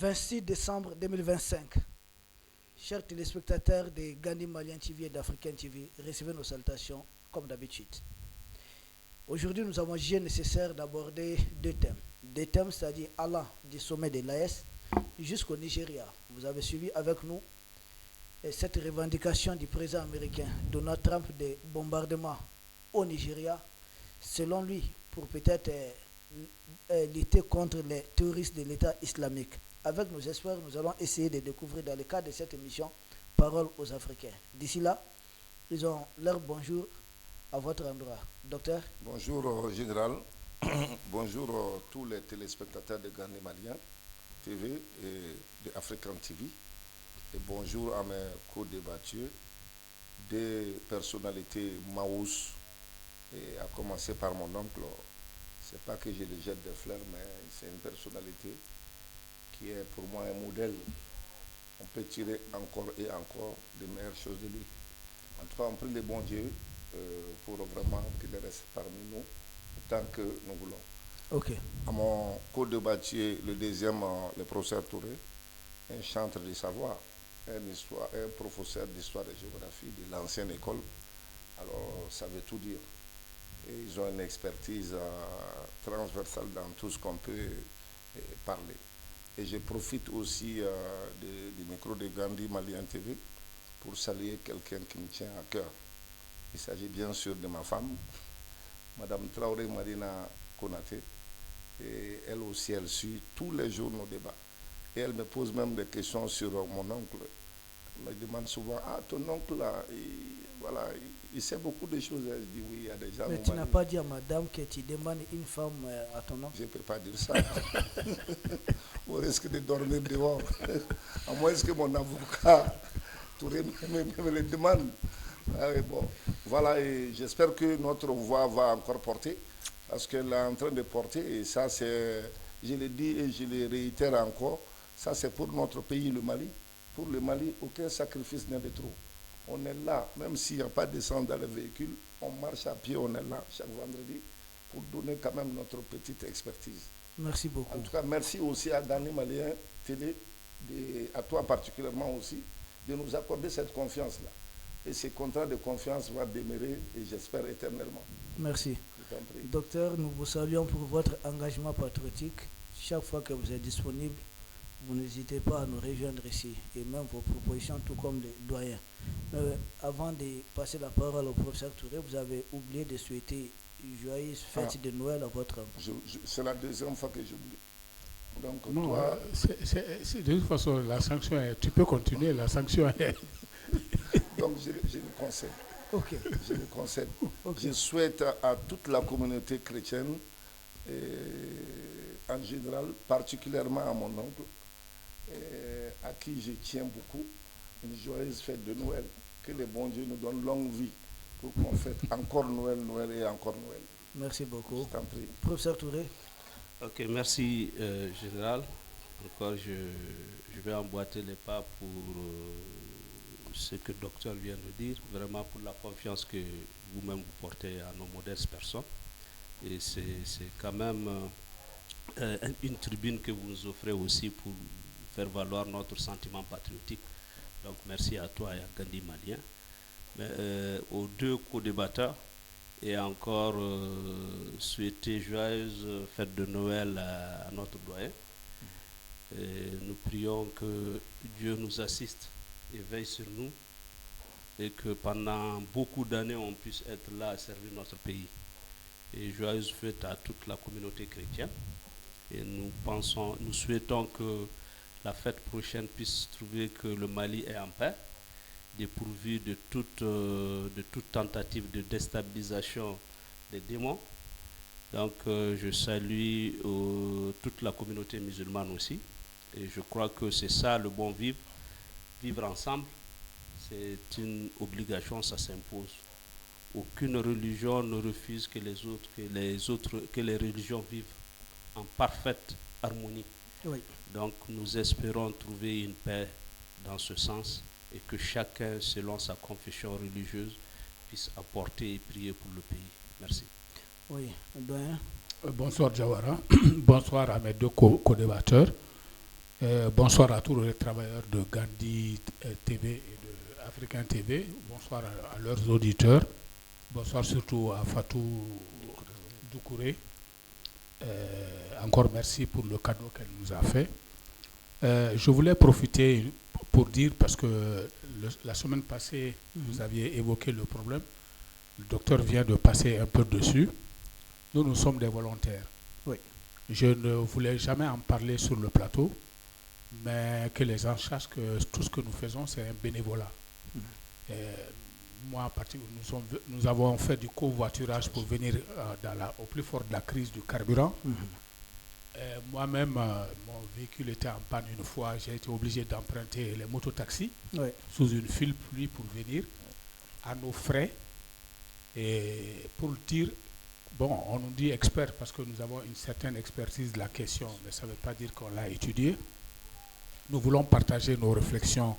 26 décembre 2025. Chers téléspectateurs de Gandhi Malien TV et d'Africain TV, recevez nos salutations comme d'habitude. Aujourd'hui, nous avons jugé nécessaire d'aborder deux thèmes. Des thèmes, c'est-à-dire allant du sommet de l'AES jusqu'au Nigeria. Vous avez suivi avec nous cette revendication du président américain Donald Trump des bombardements au Nigeria, selon lui, pour peut-être lutter contre les terroristes de l'État islamique. Avec nos experts, nous allons essayer de découvrir dans le cadre de cette émission Parole aux Africains. D'ici là, ils ont leur bonjour à votre endroit. Docteur. Bonjour général, bonjour tous les téléspectateurs de Gandhi Malien TV et de African TV. Et bonjour à mes co-débatteurs, des personnalités Maous, et à commencer par mon oncle. C'est pas que je le jette des fleurs, mais c'est une personnalité qui est pour moi un modèle. On peut tirer encore et encore de meilleures choses de lui. En tout cas, on prie le bon Dieu pour vraiment qu'il reste parmi nous tant que nous voulons. Ok. À mon co-débatteur, le deuxième, le professeur Touré, un chantre de savoir, un professeur d'histoire et géographie de l'ancienne école. Alors, ça veut tout dire. Et ils ont une expertise transversale dans tout ce qu'on peut parler. Et je profite aussi du micro de Gandhi Malien TV pour saluer quelqu'un qui me tient à cœur. Il s'agit bien sûr de ma femme, Madame Traoré Marina Konaté. Et elle aussi, elle suit tous les jours nos débats. Et elle me pose même des questions sur mon oncle. Elle me demande souvent, ah, ton oncle là, voilà, il sait beaucoup de choses. Je dis oui, il y a des gens. Mais tu n'as pas dit à madame que tu demandes une femme à ton oncle? Je ne peux pas dire ça. On risque de dormir dehors. À moins que mon avocat me le demande. Ah oui, bon. Voilà, et j'espère que notre voix va encore porter. Parce qu'elle est en train de porter. Et ça, c'est, je le dis et je le réitère encore, ça c'est pour notre pays, le Mali. Pour le Mali, aucun sacrifice n'est de trop. On est là, même s'il n'y a pas d'essence dans le véhicule, on marche à pied, on est là chaque vendredi pour donner quand même notre petite expertise. Merci beaucoup. En tout cas, merci aussi à Gandhi Malien Télé, à toi particulièrement aussi, de nous accorder cette confiance-là. Et ce contrat de confiance va demeurer, et j'espère éternellement. Merci. Docteur, nous vous saluons pour votre engagement patriotique. Chaque fois que vous êtes disponible, vous n'hésitez pas à nous rejoindre ici, et même vos propositions, tout comme des doyens. Avant de passer la parole au professeur Touré, vous avez oublié de souhaiter une joyeuse fête de Noël à votre homme. C'est la deuxième fois que j'oublie. Donc, non, toi... de toute façon, la sanction est... Tu peux continuer, la sanction est... Donc, je le concède. Ok. Je le concède. Okay. Je souhaite à toute la communauté chrétienne, en général, particulièrement à mon oncle, à qui je tiens beaucoup, une joyeuse fête de Noël. Que le bon Dieu nous donne longue vie pour qu'on fête encore Noël, Noël et encore Noël. Merci beaucoup. Je t'en prie. Professeur Touré. Ok, merci Général. Encore, je vais emboîter les pas pour ce que le docteur vient de dire, vraiment pour la confiance que vous-même vous portez à nos modestes personnes. Et c'est quand même une tribune que vous nous offrez aussi pour faire valoir notre sentiment patriotique. Donc merci à toi et à Gandhi Malien. Mais, aux deux co-débatteurs, et encore souhaiter joyeuse fête de Noël à notre doyen. Et nous prions que Dieu nous assiste et veille sur nous, et que pendant beaucoup d'années on puisse être là à servir notre pays. Et joyeuse fête à toute la communauté chrétienne. Et nous souhaitons que la fête prochaine puisse trouver que le Mali est en paix, dépourvu de toute tentative de déstabilisation des démons. Donc je salue toute la communauté musulmane aussi. Et je crois que c'est ça le bon vivre. Vivre ensemble, c'est une obligation, ça s'impose. Aucune religion ne refuse que les religions vivent en parfaite harmonie. Oui. Donc nous espérons trouver une paix dans ce sens, et que chacun, selon sa confession religieuse, puisse apporter et prier pour le pays. Merci. Oui, doyen. Bonsoir Jawara. Bonsoir à mes deux co-débatteurs. Bonsoir à tous les travailleurs de Gandhi TV et de Africain TV. Bonsoir à leurs auditeurs. Bonsoir surtout à Fatou Doucouré. Encore merci pour le cadeau qu'elle nous a fait. Je voulais profiter pour dire, parce que la semaine passée, vous aviez évoqué le problème. Le docteur vient de passer un peu dessus. Nous sommes des volontaires. Oui. Je ne voulais jamais en parler sur le plateau, mais que les gens sachent que tout ce que nous faisons, c'est un bénévolat. Moi, à partir nous avons fait du covoiturage pour venir au plus fort de la crise du carburant. Moi-même, mon véhicule était en panne une fois. J'ai été obligé d'emprunter les mototaxis sous une file pluie pour venir à nos frais. Et pour le dire, bon, on nous dit expert parce que nous avons une certaine expertise de la question, mais ça ne veut pas dire qu'on l'a étudiée. Nous voulons partager nos réflexions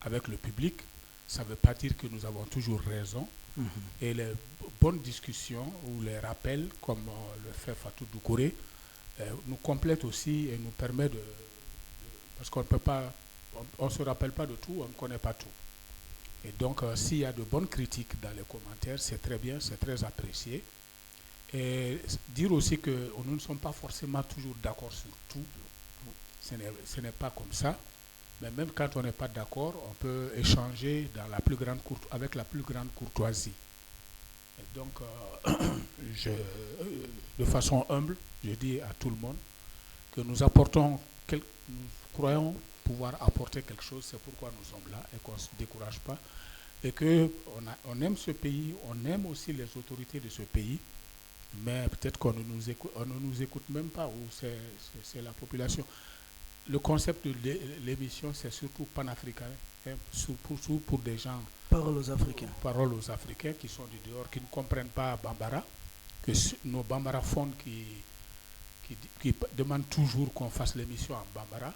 avec le public. Ça ne veut pas dire que nous avons toujours raison. Et les bonnes discussions ou les rappels, comme le fait Fatou Doucouré, nous complètent aussi et nous permet parce qu'on ne peut pas, on se rappelle pas de tout, on ne connaît pas tout. Et donc, s'il y a de bonnes critiques dans les commentaires, c'est très bien, c'est très apprécié. Et dire aussi que nous ne sommes pas forcément toujours d'accord sur tout. Ce n'est pas comme ça. Mais même quand on n'est pas d'accord, on peut échanger avec la plus grande courtoisie. Et donc, de façon humble, je dis à tout le monde que nous croyons pouvoir apporter quelque chose, c'est pourquoi nous sommes là et qu'on ne se décourage pas. Et qu'on aime ce pays, on aime aussi les autorités de ce pays, mais peut-être qu'on ne nous écoute même pas, ou c'est la population. Le concept de l'émission, c'est surtout panafricain, surtout pour des gens... Parole aux Africains. Parole aux Africains qui sont du dehors, qui ne comprennent pas Bambara, que nos Bambara fonds qui demandent toujours qu'on fasse l'émission en Bambara,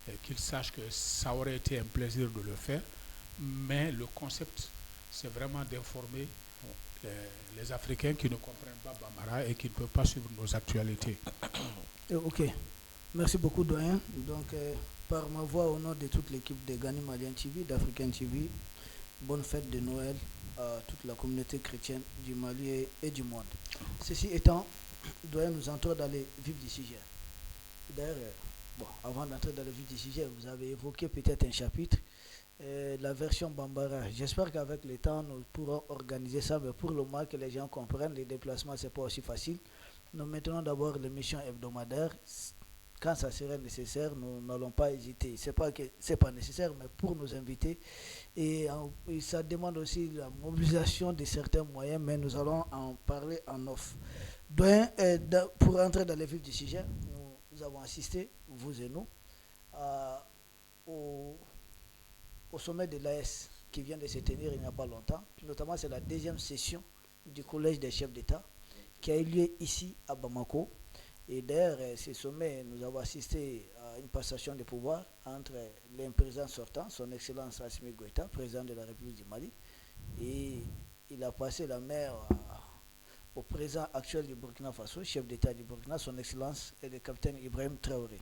et qu'ils sachent que ça aurait été un plaisir de le faire, mais le concept, c'est vraiment d'informer les Africains qui ne comprennent pas Bambara et qui ne peuvent pas suivre nos actualités. Ok. Merci beaucoup, doyen. Donc, par ma voix, au nom de toute l'équipe de Gani Malian TV, d'Africain TV, bonne fête de Noël à toute la communauté chrétienne du Mali et du monde. Ceci étant, doyen nous entre dans les vifs du sujet. D'ailleurs, avant d'entrer dans le vif du sujet, vous avez évoqué peut-être un chapitre, la version Bambara. J'espère qu'avec le temps, nous pourrons organiser ça, mais pour le moment que les gens comprennent, les déplacements, ce n'est pas aussi facile. Nous maintenons d'abord l'émission hebdomadaire. Quand ça serait nécessaire, nous n'allons pas hésiter. Ce n'est pas que ce n'est pas nécessaire, mais pour nous inviter. Et ça demande aussi la mobilisation de certains moyens, mais nous allons en parler en off. Donc, pour entrer dans le vif du sujet, nous avons assisté, vous et nous, au sommet de l'AS qui vient de se tenir il n'y a pas longtemps. Notamment, c'est la deuxième session du Collège des chefs d'État qui a eu lieu ici à Bamako. Et d'ailleurs, ce sommet, nous avons assisté à une passation de pouvoir entre le président sortant, son Excellence Assimi Goïta, président de la République du Mali, et il a passé la main au président actuel du Burkina Faso, chef d'État du Burkina, son Excellence, et le capitaine Ibrahim Traoré.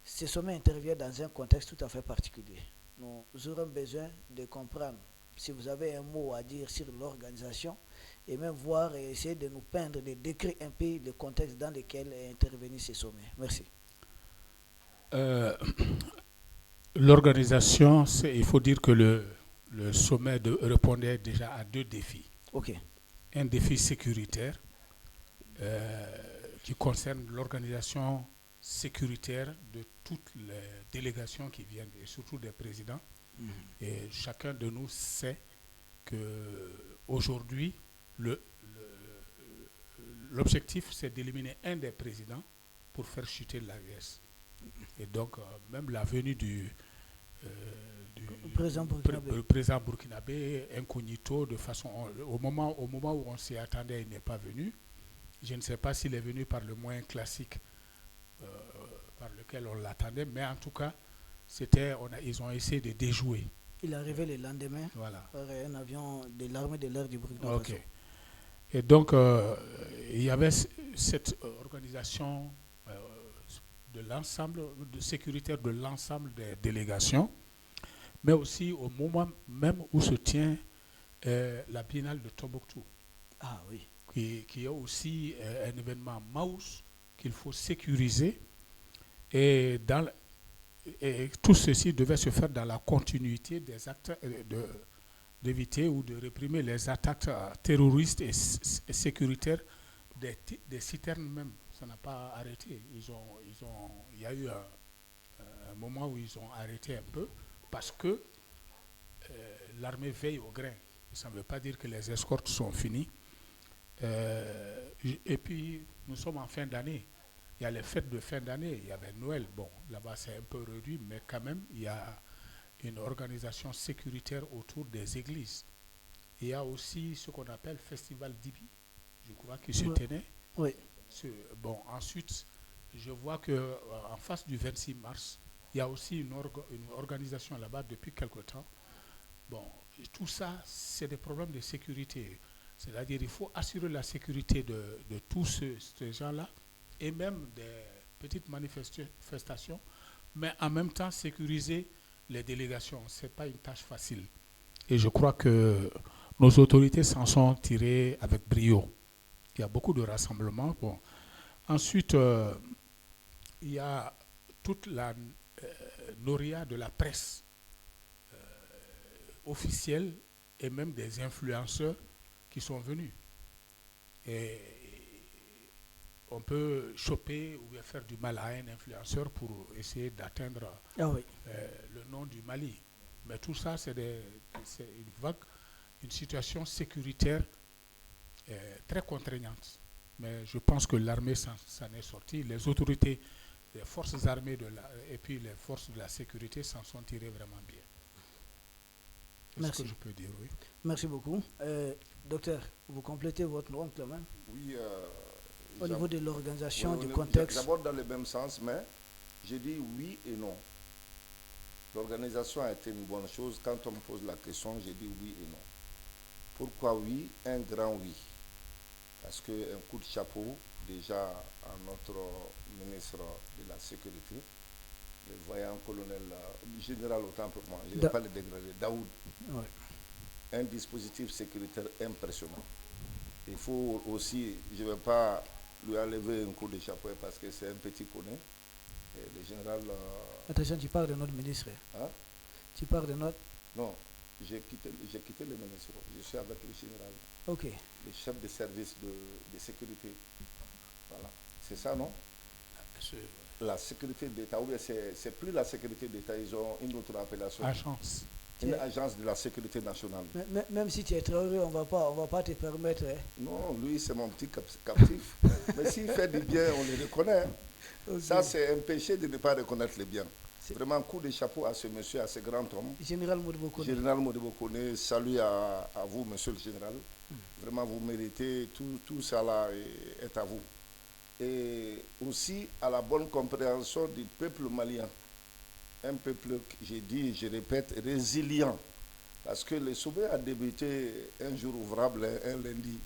Ce sommet intervient dans un contexte tout à fait particulier. Nous aurons besoin de comprendre, si vous avez un mot à dire sur l'organisation, et même voir et essayer de nous peindre, de décrire un peu le contexte dans lequel est intervenu ce sommet. Merci. L'organisation, il faut dire que le sommet répondait déjà à deux défis. Okay. Un défi sécuritaire qui concerne l'organisation sécuritaire de toutes les délégations qui viennent, et surtout des présidents. Et chacun de nous sait qu'aujourd'hui, l'objectif, c'est d'éliminer un des présidents pour faire chuter l'AES. Et donc, même la venue du président burkinabé incognito, de façon, au moment où on s'y attendait, il n'est pas venu. Je ne sais pas s'il est venu par le moyen classique par lequel on l'attendait, mais en tout cas, ils ont essayé de déjouer. Il est arrivé le lendemain par un avion de l'armée de l'air du Burkina Faso. Et donc, il y avait cette organisation l'ensemble, sécuritaire de l'ensemble des délégations, mais aussi au moment même où se tient la Biennale de Tombouctou, Ah oui. qui est aussi un événement mouse qu'il faut sécuriser. Et, et tout ceci devait se faire dans la continuité des actes d'éviter ou de réprimer les attaques terroristes et sécuritaires des citernes même. Ça n'a pas arrêté. Il y a eu un moment où ils ont arrêté un peu parce que l'armée veille au grain. Ça ne veut pas dire que les escortes sont finies. Et puis, nous sommes en fin d'année. Il y a les fêtes de fin d'année. Il y avait Noël. Bon, là-bas, c'est un peu réduit, mais quand même, il y a une organisation sécuritaire autour des églises. Il y a aussi ce qu'on appelle Festival d'Ibi, je crois, qui se tenait. Oui. Bon, ensuite, je vois qu'en face du 26 mars, il y a aussi une organisation là-bas depuis quelque temps. Bon, tout ça, c'est des problèmes de sécurité. C'est-à-dire qu'il faut assurer la sécurité de tous ces gens-là et même des petites manifestations, mais en même temps sécuriser les délégations. Ce n'est pas une tâche facile. Et je crois que nos autorités s'en sont tirées avec brio. Il y a beaucoup de rassemblements. Bon. Ensuite, il y a toute la noria de la presse officielle et même des influenceurs qui sont venus. Et on peut choper ou bien faire du mal à un influenceur pour essayer d'atteindre le nom du Mali. Mais tout ça, c'est une vague, une situation sécuritaire très contraignante. Mais je pense que l'armée s'en est sortie. Les autorités, les forces armées et puis les forces de la sécurité s'en sont tirées vraiment bien. C'est ce que je peux dire, oui. Merci beaucoup. Docteur, vous complétez votre nom quand même? Oui. Au niveau de l'organisation, oui, du contexte. D'abord dans le même sens, mais j'ai dit oui et non. L'organisation a été une bonne chose. Quand on me pose la question, j'ai dit oui et non. Pourquoi oui? Un grand oui. Parce qu'un coup de chapeau, déjà à notre ministre de la Sécurité, le voyant colonel, général autant pour moi, je ne vais pas le dégrader, Daoud. Oui. Un dispositif sécuritaire impressionnant. Il faut aussi, je ne vais pas lui enlever un coup de chapeau parce que c'est un petit poney. Le général... Attention, tu parles de notre ministre. Hein? Tu parles de notre... Non, j'ai quitté le ministre. Je suis avec le général. Ok. Le chef de service de sécurité. Voilà. C'est ça, non? La sécurité d'État. Ou bien c'est plus la sécurité d'État, ils ont une autre appellation. Agence. Une agence de la sécurité nationale. Même si tu es très heureux, on va pas te permettre. Hein. Non, lui, c'est mon petit captif. Mais s'il fait du bien, on le reconnaît. Okay. Ça, c'est un péché de ne pas reconnaître le bien. Vraiment, coup de chapeau à ce monsieur, à ce grand homme. Général Modibo-Kone. Général Modibo-Kone, salut à vous, monsieur le général. Vraiment, vous méritez, tout ça là est à vous. Et aussi à la bonne compréhension du peuple malien. Un peuple, j'ai dit, je répète, résilient. Parce que le sommet a débuté un jour ouvrable, un lundi.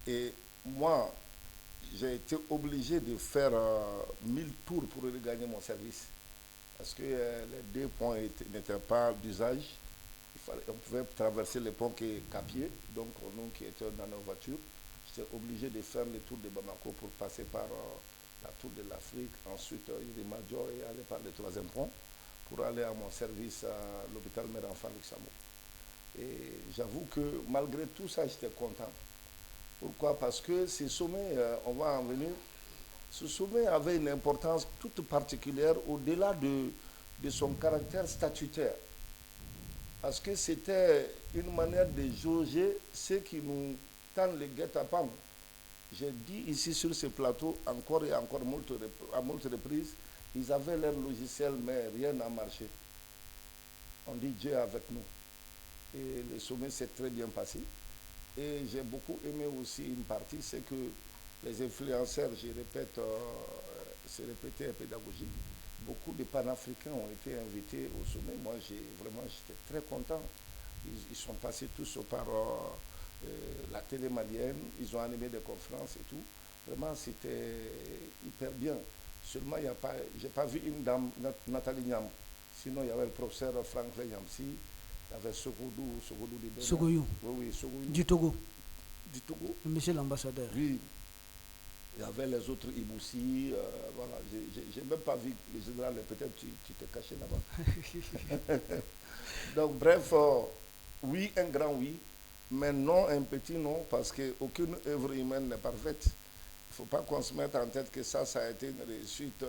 Et moi, j'ai été obligé de faire 1000 tours pour regagner mon service. Parce que les 2 ponts n'étaient pas d'usage. On pouvait traverser les ponts qu'à pied. Donc, nous qui étions dans nos voitures, j'étais obligé de faire le tour de Bamako pour passer par la tour de l'Afrique, ensuite Iri-Major et aller par le 3e pont pour aller à mon service à l'hôpital Mère-Enfant Luxembourg. Et j'avoue que malgré tout ça, j'étais content. Pourquoi? Parce que ce sommet, on va en venir, ce sommet avait une importance toute particulière au-delà de son caractère statutaire. Parce que c'était une manière de jauger ceux qui nous tendent les guet-apens. J'ai dit ici sur ce plateau, encore et encore à moult reprises, ils avaient leur logiciel, mais rien n'a marché. On dit Dieu avec nous. Et le sommet s'est très bien passé. Et j'ai beaucoup aimé aussi une partie, c'est que les influenceurs, je répète, c'est répété en pédagogie, beaucoup de panafricains ont été invités au sommet. Moi, j'étais très content. Ils sont passés tous par la télé malienne, ils ont animé des conférences et tout. Vraiment, c'était hyper bien. Seulement, je n'ai pas vu une dame, Nathalie Niam. Sinon, il y avait le professeur Franklin Yamsi, il y avait Sogoudou du Bénin. Sogoyou. Oui, Sogoyou. Du Togo. Du Togo. Monsieur l'ambassadeur. Oui. Il y avait les autres Iboussi. Voilà. Je n'ai même pas vu le général, peut-être tu t'es caché là-bas. Donc, bref, oui, un grand oui, mais non un petit non, parce qu'aucune œuvre humaine n'est parfaite. Il ne faut pas qu'on se mette en tête que ça a été une réussite,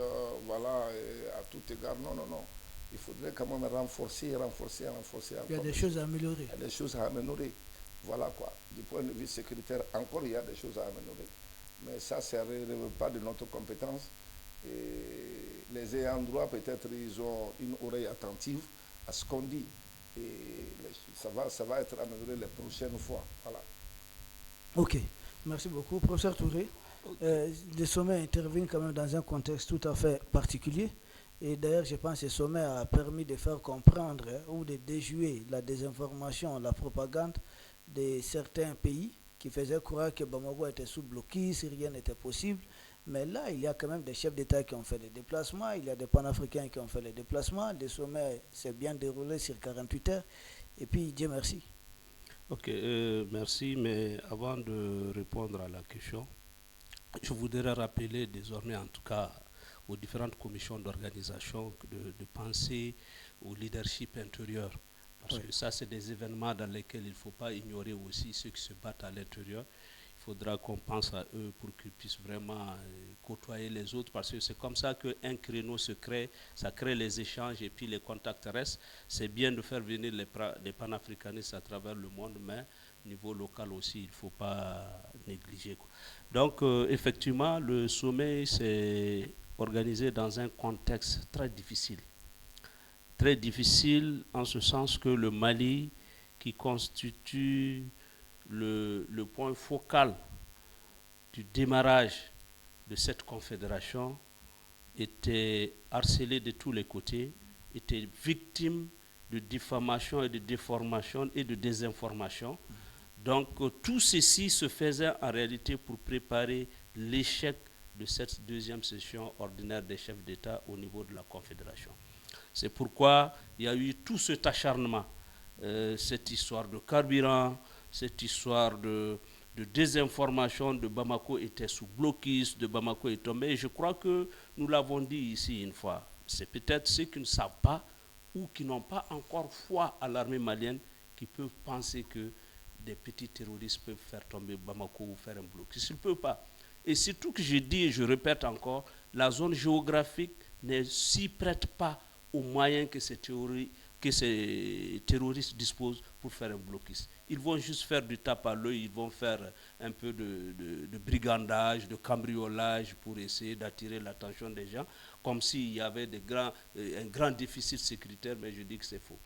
voilà, à tout égard. Non, non, non. Il faudrait quand même renforcer. Il y a des choses à améliorer. Il y a des choses à améliorer. Voilà quoi. Du point de vue sécuritaire, encore il y a des choses à améliorer. Mais ça ne relève pas de notre compétence. Et les ayants droit, peut-être, ils ont une oreille attentive à ce qu'on dit. Et ça va être amélioré les prochaines fois. Voilà. Ok. Merci beaucoup. Professeur Touré, le sommet intervient quand même dans un contexte tout à fait particulier. Et d'ailleurs, je pense que ce sommet a permis de faire comprendre ou de déjouer la désinformation, la propagande de certains pays qui faisaient croire que Bamako était sous blocus, rien n'était possible. Mais là, il y a quand même des chefs d'État qui ont fait des déplacements, il y a des panafricains qui ont fait les déplacements. Le sommet s'est bien déroulé sur 48 heures. Et puis, Dieu merci. Ok, merci. Mais avant de répondre à la question, je voudrais rappeler désormais, en tout cas, aux différentes commissions d'organisation de penser au leadership intérieur. Parce que ça, c'est des événements dans lesquels il ne faut pas ignorer aussi ceux qui se battent à l'intérieur. Il faudra qu'on pense à eux pour qu'ils puissent vraiment côtoyer les autres, parce que c'est comme ça qu'un créneau se crée, ça crée les échanges et puis les contacts restent. C'est bien de faire venir les panafricanistes à travers le monde, mais au niveau local aussi, il ne faut pas négliger, quoi. Donc, effectivement, le sommet s'est organisé dans un contexte très difficile. Très difficile en ce sens que le Mali, qui constitue le point focal du démarrage de cette confédération, était harcelé de tous les côtés, était victime de diffamation et de déformation et de désinformation. Donc tout ceci se faisait en réalité pour préparer l'échec de cette deuxième session ordinaire des chefs d'État au niveau de la confédération. C'est pourquoi il y a eu tout cet acharnement, cette histoire de carburant, cette histoire de désinformation de Bamako était sous blocus, de Bamako est tombé. Je crois que nous l'avons dit ici une fois. C'est peut-être ceux qui ne savent pas ou qui n'ont pas encore foi à l'armée malienne qui peuvent penser que des petits terroristes peuvent faire tomber Bamako ou faire un blocus. Ils ne peuvent pas. Et surtout que je dis et je répète encore, la zone géographique ne s'y prête pas aux moyens que ces terroristes disposent pour faire un blocus. Ils vont juste faire du tape à l'œil, ils vont faire un peu de brigandage, de cambriolage pour essayer d'attirer l'attention des gens, comme s'il y avait un grand déficit sécuritaire, mais je dis que c'est faux.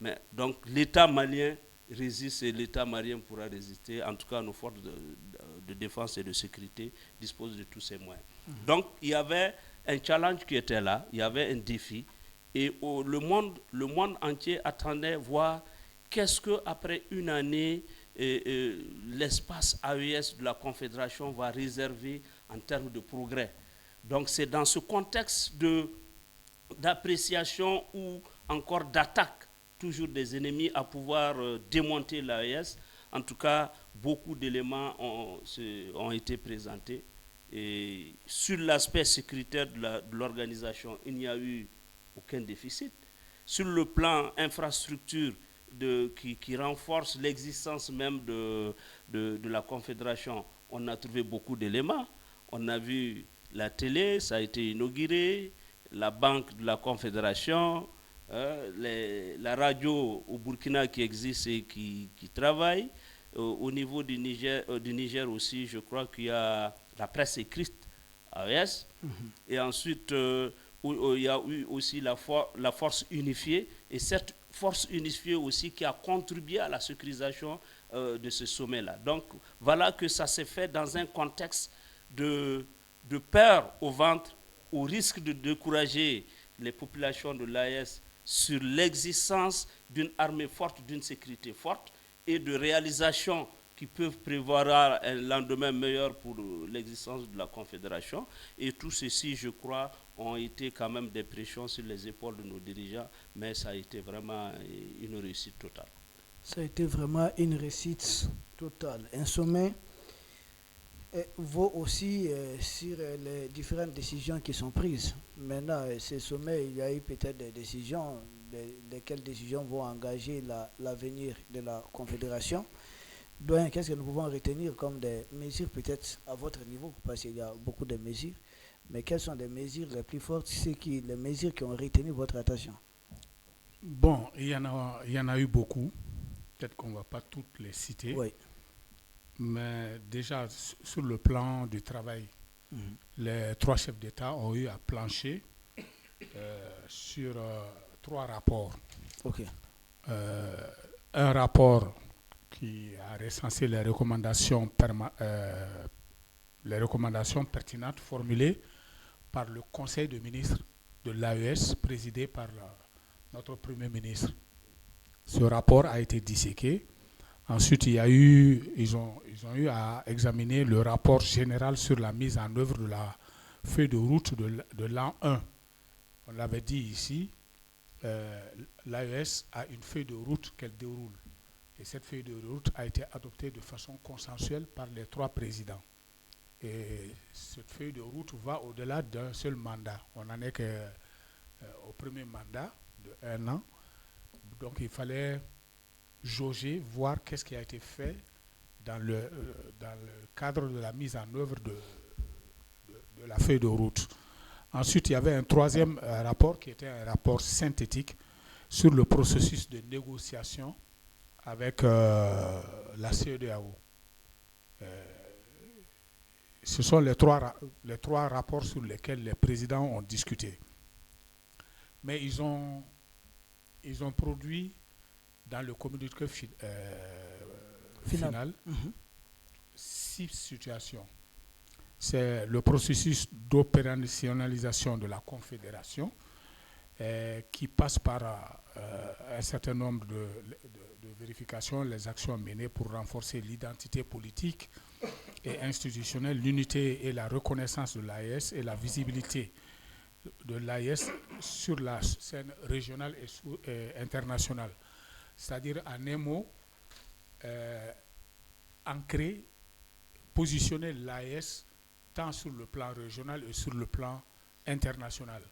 Mais, donc l'État malien résiste et l'État malien pourra résister. En tout cas, nos forces de défense et de sécurité disposent de tous ces moyens. Donc il y avait un challenge qui était là, il y avait un défi. Et le monde entier attendait voir qu'est-ce qu'après une année, l'espace AES de la Confédération va réserver en termes de progrès. Donc c'est dans ce contexte d'appréciation ou encore d'attaque toujours des ennemis à pouvoir démonter l'AES. En tout cas, beaucoup d'éléments ont été présentés. Et sur l'aspect sécuritaire de l'organisation, il n'y a eu aucun déficit. Sur le plan infrastructure qui renforce l'existence même de la Confédération, on a trouvé beaucoup d'éléments. On a vu la télé, ça a été inauguré, la banque de la Confédération, la radio au Burkina qui existe et qui travaille. Au niveau du Niger aussi, je crois qu'il y a la presse écrite, AES, et ensuite il y a eu aussi la force unifiée, et cette force unifiée aussi qui a contribué à la sécurisation de ce sommet-là. Donc voilà que ça s'est fait dans un contexte de peur au ventre, au risque de décourager les populations de l'AES sur l'existence d'une armée forte, d'une sécurité forte, et de réalisation qui peuvent prévoir un lendemain meilleur pour l'existence de la Confédération. Et tout ceci, je crois, ont été quand même des pressions sur les épaules de nos dirigeants, mais ça a été vraiment une réussite totale. Ça a été vraiment une réussite totale. Un sommet vaut aussi sur les différentes décisions qui sont prises. Maintenant, ces sommets, il y a eu peut-être des décisions, lesquelles décisions vont engager l'avenir de la Confédération. Donc, qu'est-ce que nous pouvons retenir comme des mesures peut-être à votre niveau, parce qu'il y a beaucoup de mesures, mais quelles sont les mesures les plus fortes, les mesures qui ont retenu votre attention? Bon, il y en a eu beaucoup. Peut-être qu'on ne va pas toutes les citer. Oui. Mais déjà, sur le plan du travail, les 3 chefs d'État ont eu à plancher sur 3 rapports. Ok. Un rapport qui a recensé les recommandations pertinentes formulées par le Conseil de ministres de l'AES, présidé par notre Premier ministre. Ce rapport a été disséqué. Ensuite, ils ont eu à examiner le rapport général sur la mise en œuvre de la feuille de route de l'an 1. On l'avait dit ici, l'AES a une feuille de route qu'elle déroule. Et cette feuille de route a été adoptée de façon consensuelle par les 3 présidents. Et cette feuille de route va au-delà d'un seul mandat. On n'en est qu'au premier mandat de 1 an. Donc il fallait jauger, voir qu'est-ce qui a été fait dans le cadre de la mise en œuvre de la feuille de route. Ensuite, il y avait un 3e rapport qui était un rapport synthétique sur le processus de négociation avec la CEDEAO. Ce sont les trois rapports sur lesquels les présidents ont discuté. Mais ils ont produit dans le communiqué final 6 situations. C'est le processus d'opérationnalisation de la Confédération qui passe par un certain nombre de vérifications, les actions menées pour renforcer l'identité politique et institutionnelle, l'unité et la reconnaissance de l'AES et la visibilité de l'AES sur la scène régionale et internationale. C'est-à-dire, en un mot, ancrer, positionner l'AES tant sur le plan régional et sur le plan international.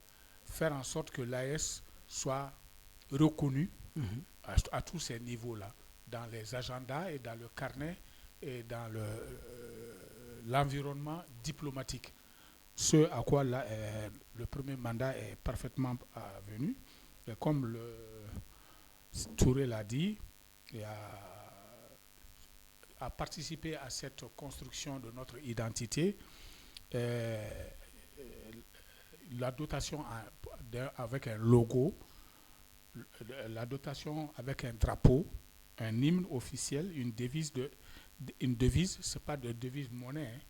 Faire en sorte que l'AES soit reconnue à tous ces niveaux-là, dans les agendas et dans le carnet et dans l'environnement diplomatique. Ce à quoi le premier mandat est parfaitement venu. Et comme Touré l'a dit, et a participé à cette construction de notre identité, la dotation avec un logo, la dotation avec un drapeau, un hymne officiel, une devise, ce n'est pas de devise monnaie, hein,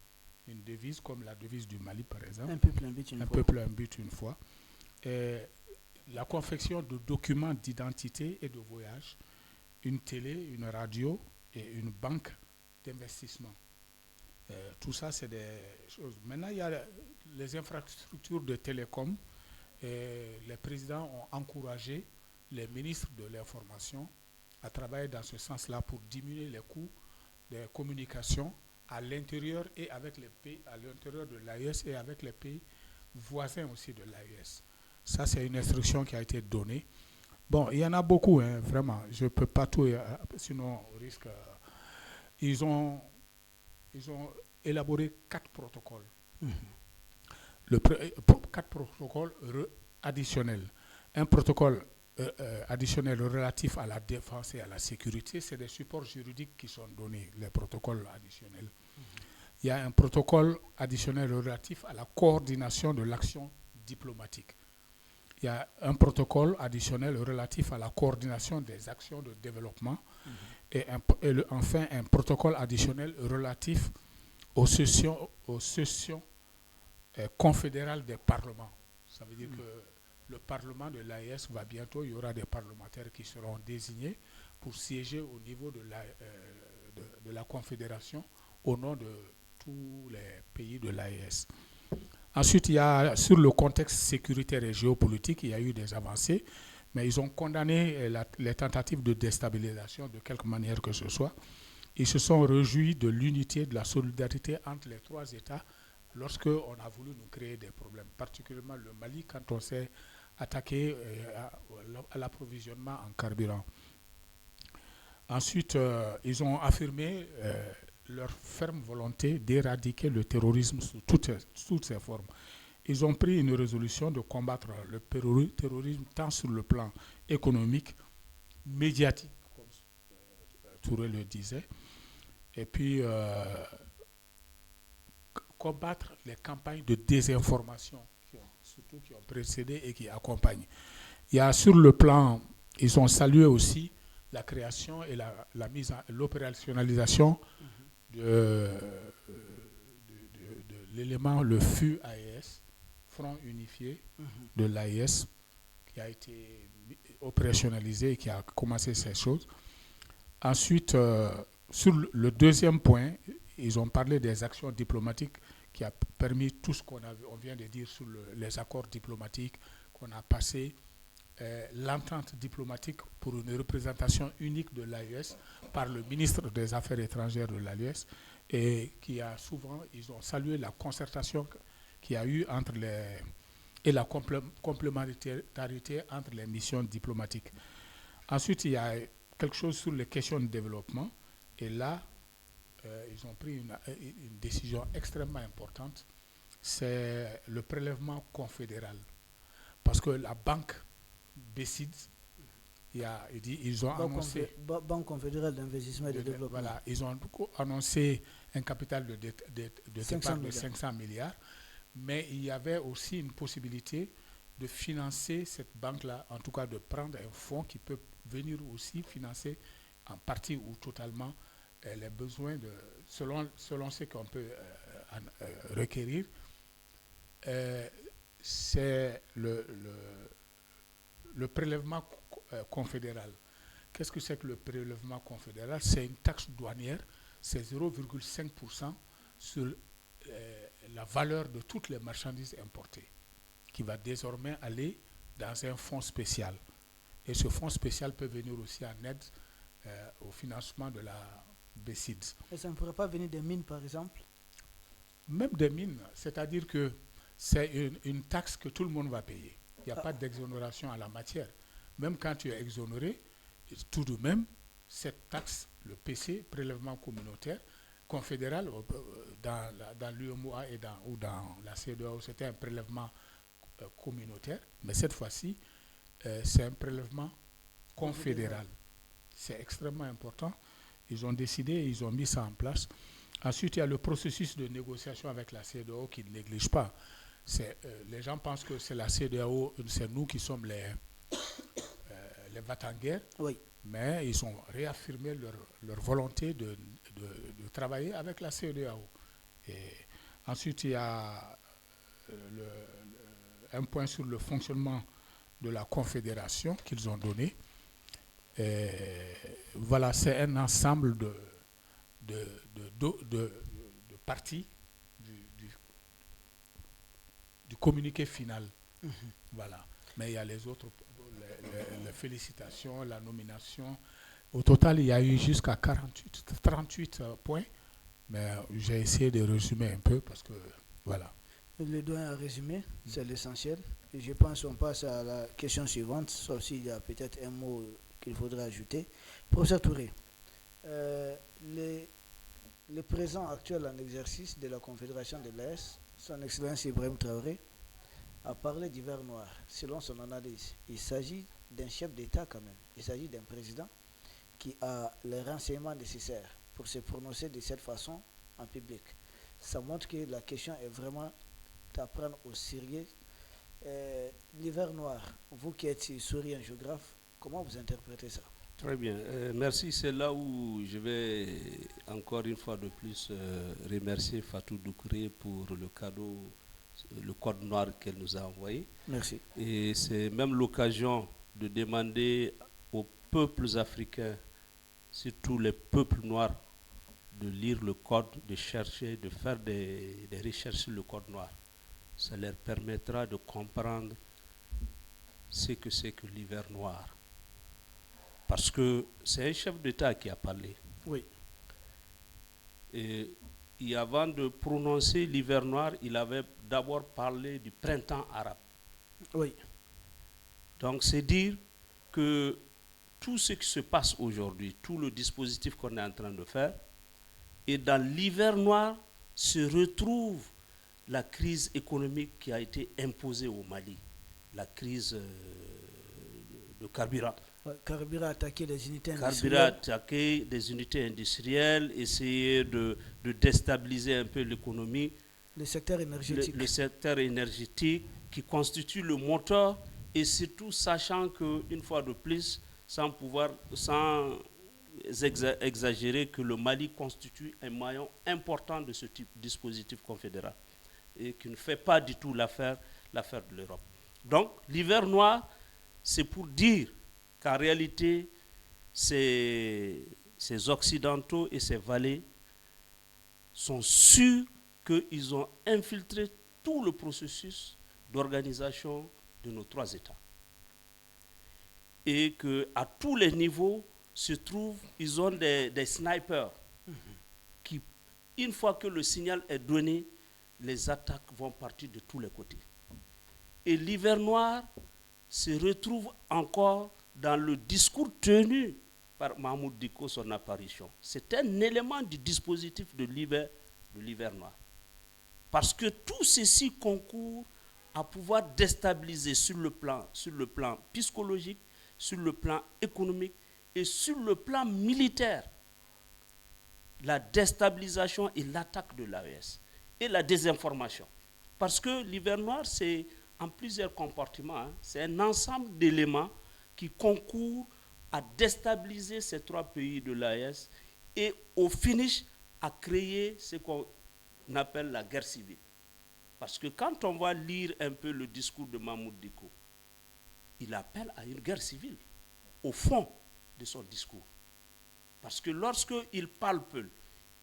une devise comme la devise du Mali par exemple. Un peuple, un but, une fois. Peuple, un but, une fois. Et la confection de documents d'identité et de voyage, une télé, une radio et une banque d'investissement. Tout ça, c'est des choses. Maintenant, il y a les infrastructures de télécom. Et les présidents ont encouragé les ministres de l'information à travailler dans ce sens-là pour diminuer les coûts des communications à l'intérieur et avec les pays, à l'intérieur de l'AES et avec les pays voisins aussi de l'AES. Ça, c'est une instruction qui a été donnée. Bon, il y en a beaucoup, hein, vraiment. Je ne peux pas tout, sinon on risque. Ils ont élaboré 4 protocoles. 4 protocoles additionnels. Un protocole additionnel relatif à la défense et à la sécurité, c'est des supports juridiques qui sont donnés, les protocoles additionnels. Il y a un protocole additionnel relatif à la coordination de l'action diplomatique. Il y a un protocole additionnel relatif à la coordination des actions de développement et enfin un protocole additionnel relatif aux sessions confédérales des parlements. Ça veut dire que le Parlement de l'AES va bientôt, il y aura des parlementaires qui seront désignés pour siéger au niveau de de la Confédération au nom de tous les pays de l'AES. Ensuite, il y a, sur le contexte sécuritaire et géopolitique, il y a eu des avancées, mais ils ont condamné les tentatives de déstabilisation de quelque manière que ce soit. Ils se sont réjouis de l'unité, de la solidarité entre les trois États lorsqu'on a voulu nous créer des problèmes, particulièrement le Mali, quand on s'est attaqué à l'approvisionnement en carburant. Ensuite, ils ont affirmé leur ferme volonté d'éradiquer le terrorisme sous toutes ses formes. Ils ont pris une résolution de combattre le terrorisme tant sur le plan économique, médiatique, comme Touré le disait, et puis combattre les campagnes de désinformation surtout qui ont précédé et qui accompagnent. Il y a sur le plan, ils ont salué aussi la création et l'opérationnalisation de l'élément, le FU-AES, Front Unifié de l'AES, qui a été opérationnalisé et qui a commencé ces choses. Ensuite, sur le deuxième point, ils ont parlé des actions diplomatiques qui a permis tout ce qu'on vient de dire sur les accords diplomatiques qu'on a passés, l'entente diplomatique pour une représentation unique de l'AES par le ministre des Affaires étrangères de l'AES et qui a souvent, ils ont salué la concertation qu'il y a eu entre et la complémentarité entre les missions diplomatiques. Ensuite, il y a quelque chose sur les questions de développement et là, ils ont pris une décision extrêmement importante, c'est le prélèvement confédéral. Parce que la banque BCID, ils ont annoncé... Banque confédérale d'investissement et de développement. Voilà, ils ont annoncé un capital de départ de 500 milliards, mais il y avait aussi une possibilité de financer cette banque-là, en tout cas de prendre un fonds qui peut venir aussi financer en partie ou totalement les besoins selon ce qu'on peut requérir. C'est le prélèvement confédéral. Qu'est-ce que c'est que le prélèvement confédéral? C'est une taxe douanière, c'est 0,5% sur la valeur de toutes les marchandises importées, qui va désormais aller dans un fonds spécial. Et ce fonds spécial peut venir aussi en aide au financement de la BCID. Et ça ne pourrait pas venir des mines, par exemple? Même des mines, c'est-à-dire que c'est une taxe que tout le monde va payer. Il n'y a pas d'exonération en la matière. Même quand tu es exonéré, tout de même, cette taxe, le PC, prélèvement communautaire, confédéral, dans l'UMOA ou dans la CEDEAO, c'était un prélèvement communautaire, mais cette fois-ci, c'est un prélèvement confédéral. C'est extrêmement important. Ils ont décidé, ils ont mis ça en place. Ensuite, il y a le processus de négociation avec la CEDEAO qui ne néglige pas. Les gens pensent que c'est la CEDEAO, c'est nous qui sommes les va-t-en-guerre, oui. Mais ils ont réaffirmé leur volonté de travailler avec la CEDEAO. Et ensuite, il y a un point sur le fonctionnement de la Confédération qu'ils ont donné. Et voilà, c'est un ensemble de parties du communiqué final. Voilà. Mais il y a les autres, les félicitations, la nomination. Au total, il y a eu jusqu'à 38 points. Mais j'ai essayé de résumer un peu parce que, voilà. Le doyen a résumé, c'est l'essentiel. Et je pense qu'on passe à la question suivante, sauf s'il y a peut-être un mot qu'il faudrait ajouter. Professeur Touré, le président actuel en exercice de la Confédération de l'AES, son Excellence Ibrahim Traoré, a parlé d'hiver noir. Selon son analyse, il s'agit d'un chef d'État quand même. Il s'agit d'un président qui a les renseignements nécessaires pour se prononcer de cette façon en public. Ça montre que la question est vraiment à prendre au sérieux. L'hiver noir, vous qui êtes sourien géographe, comment vous interprétez ça? Très bien, merci. C'est là où je vais encore une fois de plus remercier Fatou Doucouré pour le cadeau, le code noir qu'elle nous a envoyé. Merci. Et c'est même l'occasion de demander aux peuples africains, surtout les peuples noirs, de lire le code, de chercher, de faire des recherches sur le code noir. Ça leur permettra de comprendre ce que c'est que l'hiver noir. Parce que c'est un chef d'État qui a parlé. Oui. Et avant de prononcer l'hiver noir, il avait d'abord parlé du printemps arabe. Oui. Donc c'est dire que tout ce qui se passe aujourd'hui, tout le dispositif qu'on est en train de faire, et dans l'hiver noir se retrouve la crise économique qui a été imposée au Mali, la crise de carburant. Carburant attaqué des unités industrielles. Carburant attaqué des unités industrielles, essayer de déstabiliser un peu l'économie. Le secteur énergétique. Le secteur énergétique qui constitue le moteur, et surtout sachant qu'une fois de plus, sans exagérer, que le Mali constitue un maillon important de ce type de dispositif confédéral et qui ne fait pas du tout l'affaire de l'Europe. Donc l'hiver noir, c'est pour dire qu'en réalité, ces Occidentaux et ces Valais sont sûrs qu'ils ont infiltré tout le processus d'organisation de nos trois États. Et qu'à tous les niveaux, ils ont des snipers qui, une fois que le signal est donné, les attaques vont partir de tous les côtés. Et l'hiver noir se retrouve encore dans le discours tenu par Mahmoud Dicko, son apparition. C'est un élément du dispositif de l'hiver noir. Parce que tout ceci concourt à pouvoir déstabiliser sur le plan psychologique, sur le plan économique et sur le plan militaire, la déstabilisation et l'attaque de l'AES et la désinformation. Parce que l'hiver noir, c'est en plusieurs compartiments, c'est un ensemble d'éléments qui concourent à déstabiliser ces trois pays de l'AES et au finish à créer ce qu'on appelle la guerre civile. Parce que quand on va lire un peu le discours de Mahmoud Dicko, il appelle à une guerre civile, au fond de son discours. Parce que lorsqu'il parle peu,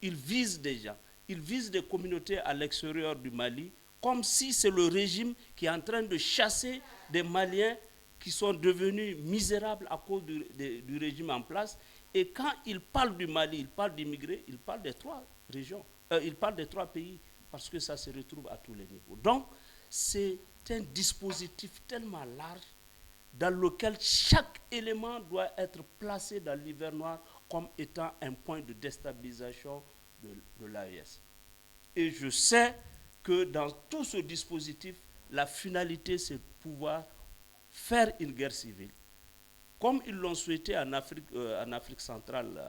il vise des communautés à l'extérieur du Mali, comme si c'est le régime qui est en train de chasser des Maliens qui sont devenus misérables à cause du régime en place. Et quand il parle du Mali, il parle d'immigrés, il parle des trois régions, il parle des trois pays, parce que ça se retrouve à tous les niveaux. Donc, c'est un dispositif tellement large dans lequel chaque élément doit être placé dans l'hiver noir comme étant un point de déstabilisation de l'AES. Et je sais que dans tout ce dispositif, la finalité, c'est de pouvoir faire une guerre civile, comme ils l'ont souhaité en Afrique centrale,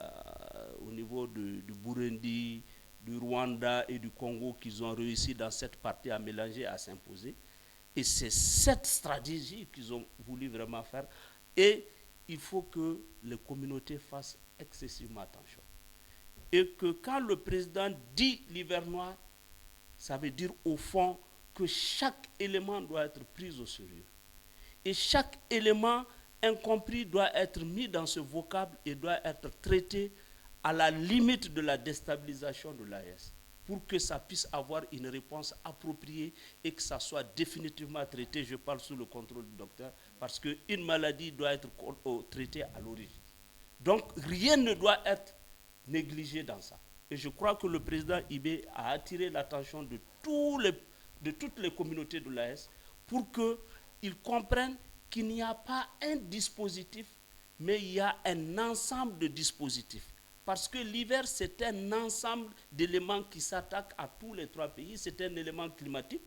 au niveau du Burundi, du Rwanda et du Congo, qu'ils ont réussi dans cette partie à mélanger, à s'imposer. Et c'est cette stratégie qu'ils ont voulu vraiment faire. Et il faut que les communautés fassent excessivement attention. Et que quand le président dit l'hiver noir, ça veut dire au fond que chaque élément doit être pris au sérieux. Et chaque élément incompris doit être mis dans ce vocable et doit être traité à la limite de la déstabilisation de l'AES, pour que ça puisse avoir une réponse appropriée et que ça soit définitivement traité. Je parle sous le contrôle du docteur, parce qu'une maladie doit être traitée à l'origine. Donc rien ne doit être négligé dans ça. Et je crois que le président Ibé a attiré l'attention de toutes les communautés de l'AES pour qu'ils comprennent qu'il n'y a pas un dispositif, mais il y a un ensemble de dispositifs. Parce que l'hiver, c'est un ensemble d'éléments qui s'attaquent à tous les trois pays. C'est un élément climatique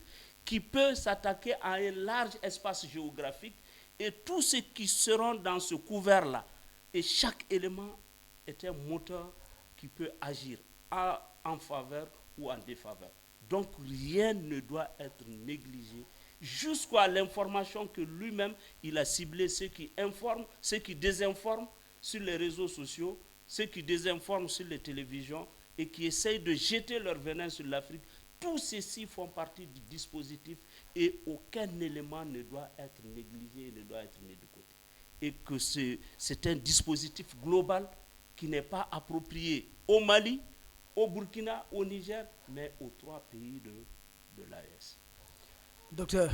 qui peut s'attaquer à un large espace géographique. Et tous ceux qui seront dans ce couvert-là, et chaque élément est un moteur qui peut agir en faveur ou en défaveur. Donc rien ne doit être négligé jusqu'à l'information que lui-même, il a ciblé ceux qui informent, ceux qui désinforment sur les réseaux sociaux, ceux qui désinforment sur les télévisions et qui essayent de jeter leur venin sur l'Afrique. Tous ceux-ci font partie du dispositif et aucun élément ne doit être négligé, ne doit être mis de côté. Et que c'est un dispositif global qui n'est pas approprié au Mali, au Burkina, au Niger, mais aux 3 pays de l'AES. Docteur,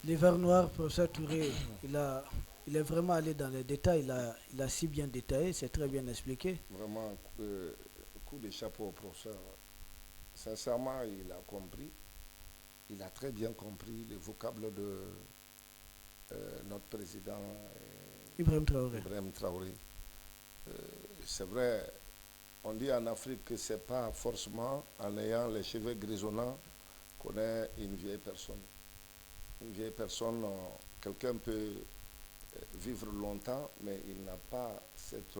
l'hiver noir, professeur Touré, il est vraiment allé dans les détails, il a si bien détaillé, c'est très bien expliqué. Vraiment, coup de chapeau au professeur. Sincèrement, il a compris. Il a très bien compris le vocable de notre président Ibrahim Traoré. Ibrahim Traoré. C'est vrai, on dit en Afrique que ce n'est pas forcément en ayant les cheveux grisonnants qu'on est une vieille personne. Une vieille personne, quelqu'un peut vivre longtemps, mais il n'a pas cette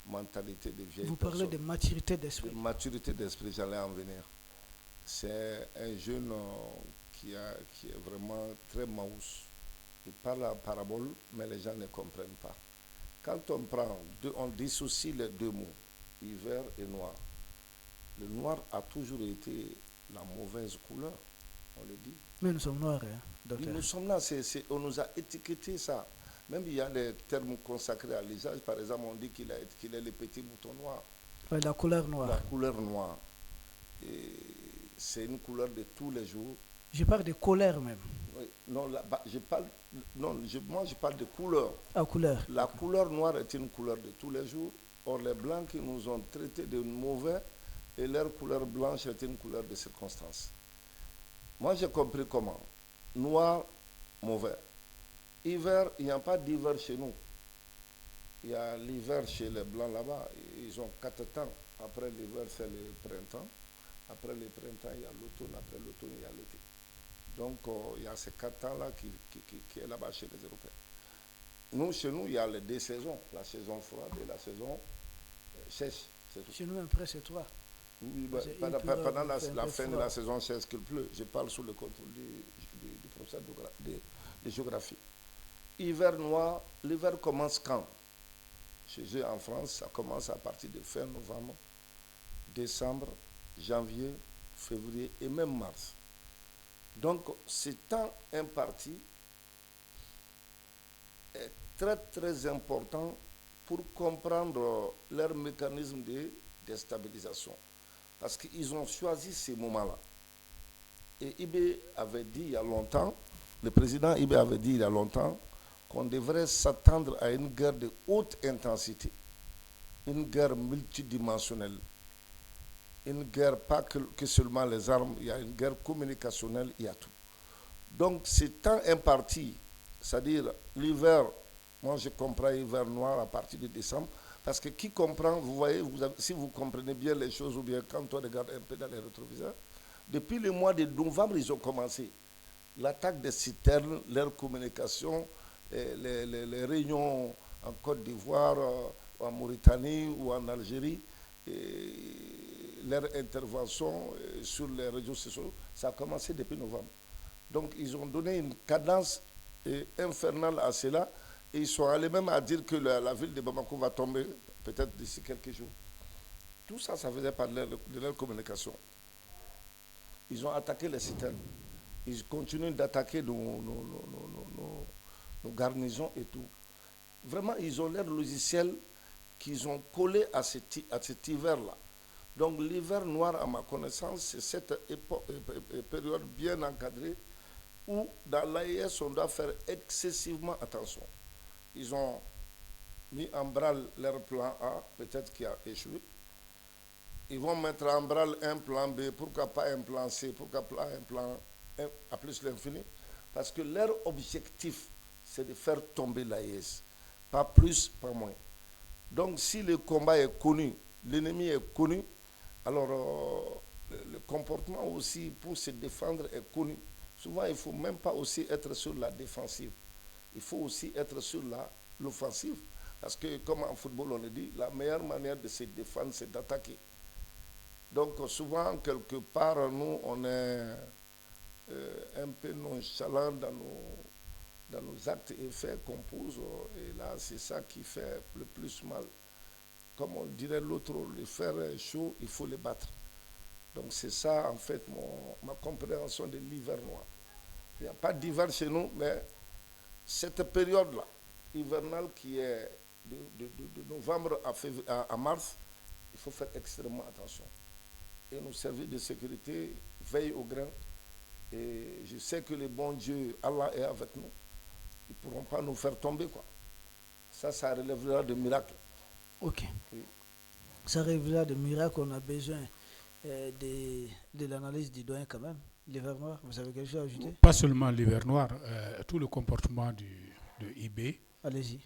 mentalité de vieille Vous personne. parlez de maturité d'esprit. De maturité d'esprit, j'allais en venir. C'est un jeune qui est vraiment très maus. Il parle en parabole, mais les gens ne comprennent pas. Quand on dissocie les deux mots, hiver et noir. Le noir a toujours été la mauvaise couleur, on le dit. Mais nous sommes noirs, hein, docteur. Nous sommes là, on nous a étiqueté ça. Même il y a des termes consacrés à l'usage. Par exemple, on dit qu'il est le petit mouton noir. Ouais, la couleur noire. La couleur noire. C'est une couleur de tous les jours. Je parle de colère même. Oui, non, moi je parle de couleur. Ah, couleur. La couleur noire est une couleur de tous les jours. Or, les blancs qui nous ont traités de mauvais, et leur couleur blanche est une couleur de circonstance. Moi, j'ai compris comment. Noir, mauvais. Hiver, il n'y a pas d'hiver chez nous. Il y a l'hiver chez les blancs là-bas. Ils ont 4 temps. Après l'hiver, c'est le printemps. Après le printemps, il y a l'automne. Après l'automne, il y a l'été. Donc, il y a ces 4 temps-là qui est là-bas chez les Européens. Nous, chez nous, il y a les 2 saisons. La saison froide et la saison sèche. Chez nous, même presque c'est 3. Oui, pendant la fin de la saison sèche qu'il pleut. Je parle sous le contrôle du professeur de géographie. Hiver noir, l'hiver commence quand? Chez eux en France, ça commence à partir de fin novembre, décembre, janvier, février et même mars. Donc, ce temps imparti est très très important pour comprendre leur mécanisme de déstabilisation. Parce qu'ils ont choisi ces moments-là. Et Ibé avait dit il y a longtemps, le président Ibé avait dit il y a longtemps, qu'on devrait s'attendre à une guerre de haute intensité, une guerre multidimensionnelle, une guerre pas que seulement les armes, il y a une guerre communicationnelle, il y a tout. Donc ce temps imparti, c'est-à-dire l'hiver, moi je comprends l'hiver noir à partir de décembre, parce que qui comprend, vous voyez, si vous comprenez bien les choses, ou bien quand on regarde un peu dans les rétroviseurs, depuis le mois de novembre, ils ont commencé l'attaque des citernes, leur communication, les réunions en Côte d'Ivoire, en Mauritanie ou en Algérie, leur intervention sur les réseaux sociaux, ça a commencé depuis novembre. Donc ils ont donné une cadence infernale à cela et ils sont allés même à dire que la ville de Bamako va tomber peut-être d'ici quelques jours. Tout ça, ça faisait partie de leur communication. Ils ont attaqué les citernes. Ils continuent d'attaquer nos garnisons et tout. Vraiment, ils ont leur logiciel qu'ils ont collé à cet hiver-là. Donc l'hiver noir, à ma connaissance, c'est cette période bien encadrée où dans l'AES, on doit faire excessivement attention. Ils ont mis en branle leur plan A, peut-être qui a échoué. Ils vont mettre en branle un plan B, pourquoi pas un plan C, pourquoi pas un plan A plus l'infini. Parce que leur objectif, c'est de faire tomber l'AES. Pas plus, pas moins. Donc si le combat est connu, l'ennemi est connu, alors le comportement aussi pour se défendre est connu. Souvent, il ne faut même pas aussi être sur la défensive. Il faut aussi être sur l'offensive. Parce que, comme en football, on le dit, la meilleure manière de se défendre, c'est d'attaquer. Donc, souvent, quelque part, nous, on est un peu nonchalant dans nos actes et faits qu'on pose. Et là, c'est ça qui fait le plus mal. Comme on dirait l'autre, le fer est chaud, il faut le battre. Donc, c'est ça, en fait, ma compréhension de l'hiver noir. Il n'y a pas d'hiver chez nous, mais cette période-là, hivernale qui est de novembre à mars, Il faut faire extrêmement attention. Et nos services de sécurité veillent au grain. Et je sais que le bon Dieu, Allah est avec nous. Ils ne pourront pas nous faire tomber, quoi. Ça relèvera de miracles. Ok. Oui. Ça relèvera de miracles. On a besoin de l'analyse du doyen quand même. L'hiver noir, vous avez quelque chose à ajouter? Pas seulement l'hiver noir, tout le comportement de IB. Allez-y.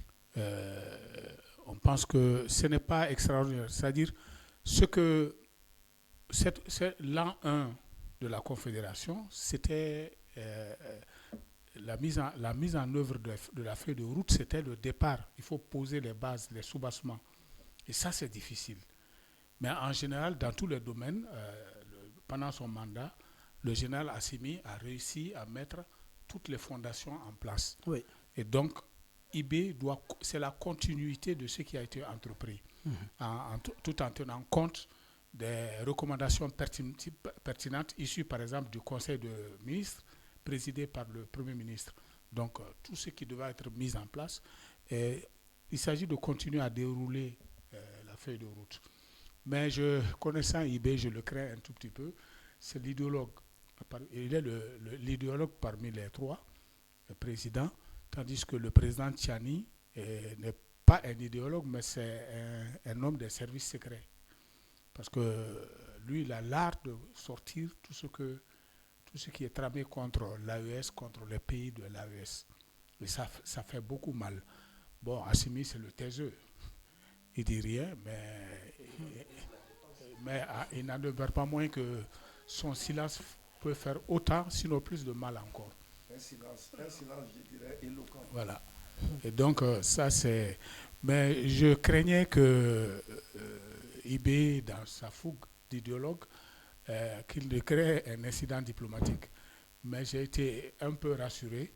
On pense que ce n'est pas extraordinaire. C'est-à-dire, l'an 1 de la Confédération, c'était la mise en œuvre de la feuille de route, c'était le départ. Il faut poser les bases, les soubassements. Et ça, c'est difficile. Mais en général, dans tous les domaines, pendant son mandat, le général Assimi a réussi à mettre toutes les fondations en place. Oui. Et donc, IB c'est la continuité de ce qui a été entrepris, tout en tenant compte des recommandations pertinentes issues, par exemple, du Conseil de ministres, présidé par le Premier ministre. Donc, tout ce qui devait être mis en place, il s'agit de continuer à dérouler la feuille de route. Mais connaissant IB, je le crains un tout petit peu. C'est l'idéologue. Il est l'idéologue parmi les trois, le président, tandis que le président Tchani n'est pas un idéologue, mais c'est un homme des services secrets. Parce que lui, il a l'art de sortir tout ce qui est tramé contre l'AES, contre les pays de l'AES. Et ça fait beaucoup mal. Bon, Assimi, c'est le taiseux. Il dit rien, mais il n'en demeure pas moins que son silence peut faire autant, sinon plus de mal encore. Un silence, je dirais, éloquent. Voilà. Et donc, ça, c'est... Mais je craignais que IB, dans sa fougue d'idéologue, qu'il ne crée un incident diplomatique. Mais j'ai été un peu rassuré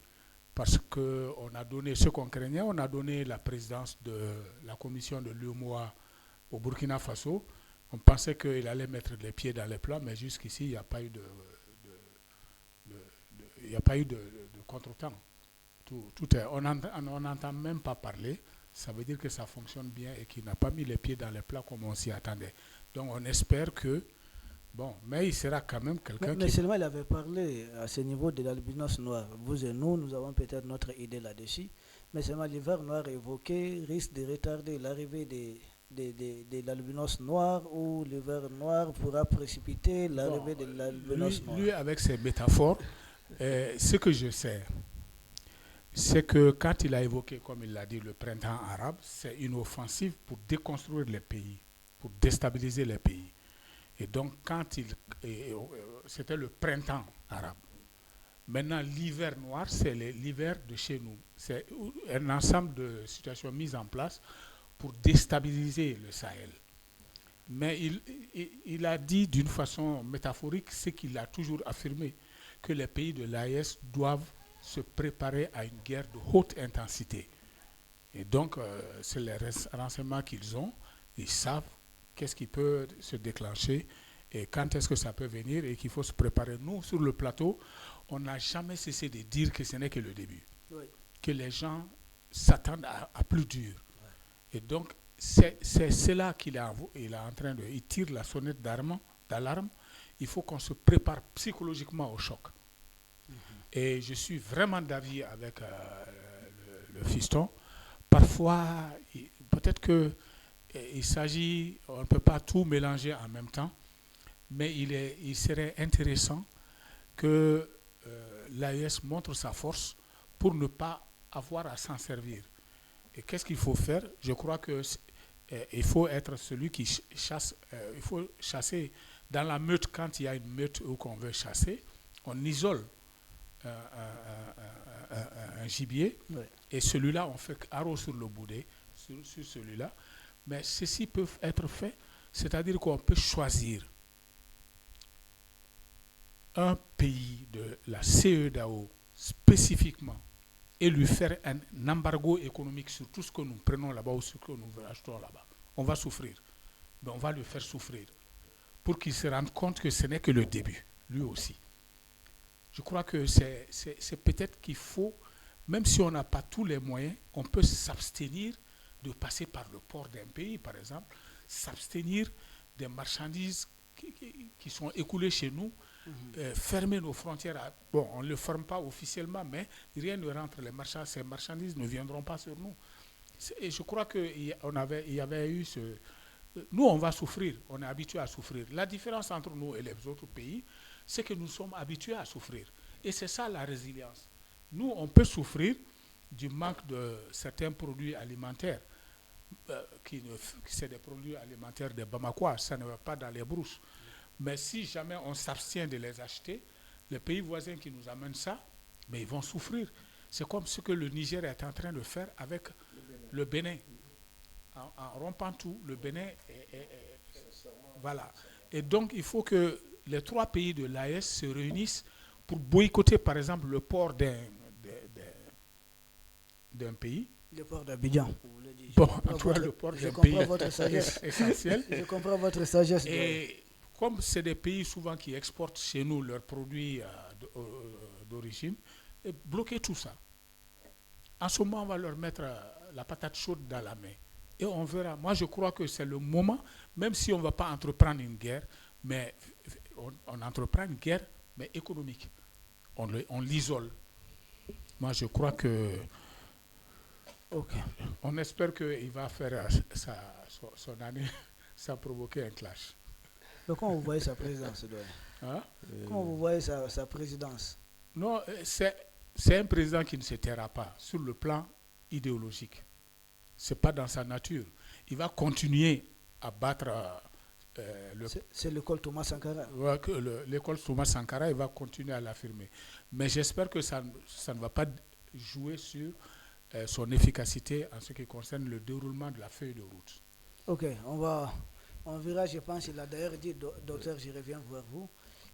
parce qu'on a donné ce qu'on craignait. On a donné la présidence de la commission de l'UEMOA au Burkina Faso. On pensait qu'il allait mettre les pieds dans les plats, mais jusqu'ici, il n'y a pas eu de contretemps. On n'entend même pas parler. Ça veut dire que ça fonctionne bien et qu'il n'a pas mis les pieds dans les plats comme on s'y attendait. Donc on espère que... Bon, mais il sera quand même quelqu'un mais seulement il avait parlé à ce niveau de l'albinos noir. Vous et nous avons peut-être notre idée là-dessus. Mais seulement l'hiver noir évoqué risque de retarder l'arrivée de l'albinos noir, ou l'hiver noir pourra précipiter l'arrivée de l'albinos noir. Lui, avec ses métaphores, ce que je sais, c'est que quand il a évoqué, comme il l'a dit, le printemps arabe, c'est une offensive pour déconstruire les pays, pour déstabiliser les pays. Et donc, c'était le printemps arabe. Maintenant, l'hiver noir, c'est l'hiver de chez nous. C'est un ensemble de situations mises en place pour déstabiliser le Sahel. Mais il a dit d'une façon métaphorique ce qu'il a toujours affirmé, que les pays de l'AES doivent se préparer à une guerre de haute intensité. Et donc, c'est les renseignements qu'ils ont. Ils savent qu'est-ce qui peut se déclencher et quand est-ce que ça peut venir et qu'il faut se préparer. Nous, sur le plateau, on n'a jamais cessé de dire que ce n'est que le début. Oui. Que les gens s'attendent à plus dur. Oui. Et donc, c'est cela qu'il est en train de... Il tire la sonnette d'alarme. Il faut qu'on se prépare psychologiquement au choc. Et je suis vraiment d'avis avec le fiston. Parfois, peut-être qu'il s'agit, on ne peut pas tout mélanger en même temps, mais il serait intéressant que l'AES montre sa force pour ne pas avoir à s'en servir. Et qu'est-ce qu'il faut faire? Je crois qu'il faut être celui qui chasse. Il faut chasser dans la meute quand il y a une meute où qu'on veut chasser. On isole un gibier, oui. Et celui-là, on fait haro sur le boudet, sur celui-là. Mais ceci peut être fait, c'est-à-dire qu'on peut choisir un pays de la CEDEAO spécifiquement et lui faire un embargo économique sur tout ce que nous prenons là-bas ou ce que nous achetons là-bas. On va souffrir, mais on va le faire souffrir pour qu'il se rende compte que ce n'est que le début, lui aussi. Je crois que c'est peut-être qu'il faut, même si on n'a pas tous les moyens, on peut s'abstenir de passer par le port d'un pays, par exemple. s'abstenir des marchandises qui sont écoulées chez nous, fermer nos frontières. Bon, on ne le ferme pas officiellement, mais rien ne rentre. Ces marchandises ne viendront pas sur nous. Et je crois qu'il y avait eu ce... Nous, on va souffrir, on est habitué à souffrir. La différence entre nous et les autres pays, c'est que nous sommes habitués à souffrir. Et c'est ça la résilience. Nous, on peut souffrir du manque de certains produits alimentaires, c'est des produits alimentaires des Bamakois, ça ne va pas dans les brousses. Mais si jamais on s'abstient de les acheter, les pays voisins qui nous amènent ça, mais ils vont souffrir. C'est comme ce que le Niger est en train de faire avec le Bénin. En rompant tout, le Bénin voilà. Et donc, il faut que les 3 pays de l'AES se réunissent pour boycotter, par exemple, le port d'un pays. Le port d'Abidjan. Bon, en tout cas, le port d'un pays essentiel. Je comprends votre sagesse. Et comme c'est des pays souvent qui exportent chez nous leurs produits d'origine, bloquer tout ça. En ce moment, on va leur mettre la patate chaude dans la main. Et on verra. Moi, je crois que c'est le moment, même si on ne va pas entreprendre une guerre, mais on entreprend une guerre, mais économique. On l'isole. Moi, je crois que... Okay. On espère qu'il va faire son année sans provoquer un clash. Donc, comment vous voyez sa présidence, Comment vous voyez sa présidence? Non, c'est un président qui ne se taira pas sur le plan idéologique. Ce n'est pas dans sa nature. Il va continuer à battre c'est l'école Thomas Sankara. L'école Thomas Sankara, il va continuer à l'affirmer. Mais j'espère que ça ne va pas jouer sur son efficacité en ce qui concerne le déroulement de la feuille de route. Ok, on verra, je pense, il a d'ailleurs dit, docteur, je reviens vers vous,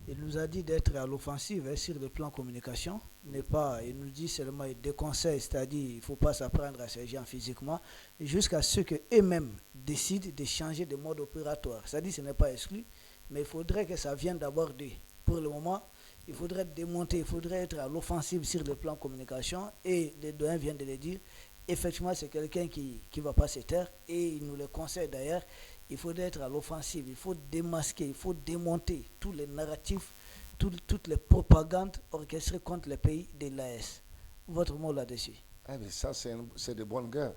il nous a dit d'être à l'offensive sur le plan communication, il nous dit seulement des conseils, c'est-à-dire il ne faut pas s'apprendre à ces gens physiquement, jusqu'à ce qu'eux-mêmes décident de changer de mode opératoire. C'est-à-dire ce n'est pas exclu, mais il faudrait que ça vienne d'abord d'eux. Pour le moment, il faudrait démonter, il faudrait être à l'offensive sur le plan communication, et les doyens viennent de le dire. Effectivement, c'est quelqu'un qui ne va pas se taire, et il nous le conseille d'ailleurs. Il faudrait être à l'offensive, il faut démasquer, il faut démonter tous les narratifs, toutes les propagandes orchestrées contre les pays de l'AES. Votre mot là-dessus? Mais ça, c'est de bonnes guerres.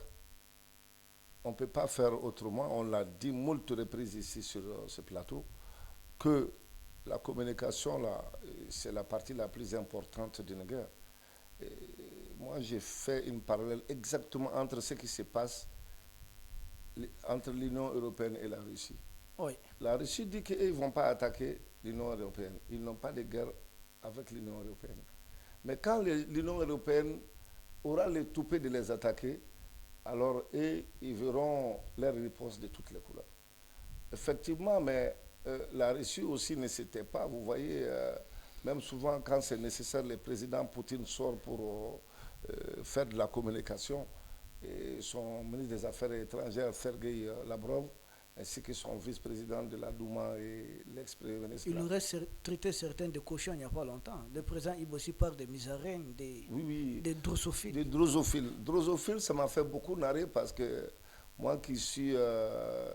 On ne peut pas faire autrement. On l'a dit moult reprises ici sur ce plateau, que la communication, là, c'est la partie la plus importante d'une guerre. Et moi, j'ai fait une parallèle exactement entre ce qui se passe entre l'Union européenne et la Russie. Oui. La Russie dit qu'ils ne vont pas attaquer l'Union européenne. Ils n'ont pas de guerre avec l'Union européenne. Mais quand l'Union européenne aura le toupet de les attaquer, alors ils verront leur réponse de toutes les couleurs. Effectivement, mais la Russie aussi ne s'était pas, vous voyez, même souvent quand c'est nécessaire, le président Poutine sort pour faire de la communication. Et son ministre des Affaires étrangères, Sergei Lavrov, ainsi que son vice-président de la Douma et l'ex-premier ministre. Il aurait traité certains de cochons il n'y a pas longtemps. Le président Ibossi parle des musaraignes, des drosophiles. Des drosophiles. Drosophiles, ça m'a fait beaucoup narrer parce que moi qui suis un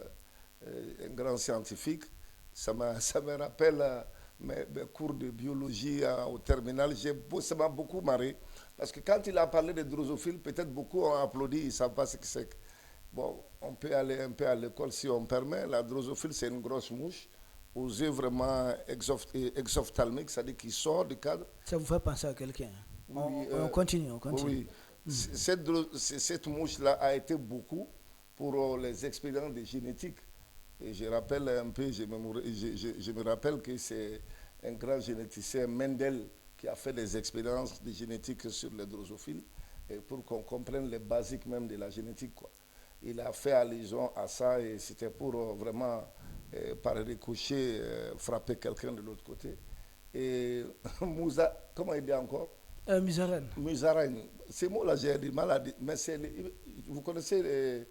grand scientifique, ça me rappelle mes cours de biologie au terminal. Ça m'a beaucoup marré. Parce que quand il a parlé de drosophiles, peut-être beaucoup ont applaudi, ils ne savent pas ce que c'est. Bon, on peut aller un peu à l'école si on permet. La drosophile, c'est une grosse mouche aux yeux vraiment exophthalmiques, c'est-à-dire qui sort du cadre. Ça vous fait penser à quelqu'un? Oui, on continue. Oui. Cette mouche-là a été beaucoup pour les expériences de génétique. Et je rappelle un peu, je me rappelle que c'est un grand généticien, Mendel, qui a fait des expériences de génétique sur les drosophiles, et pour qu'on comprenne les basiques même de la génétique, quoi. Il a fait allusion à ça et c'était pour vraiment, par ricochet, frapper quelqu'un de l'autre côté. Et Moussa, comment il dit encore? Musaraigne. Musaraigne. Ces mots-là, j'ai du mal à dire, mais vous connaissez les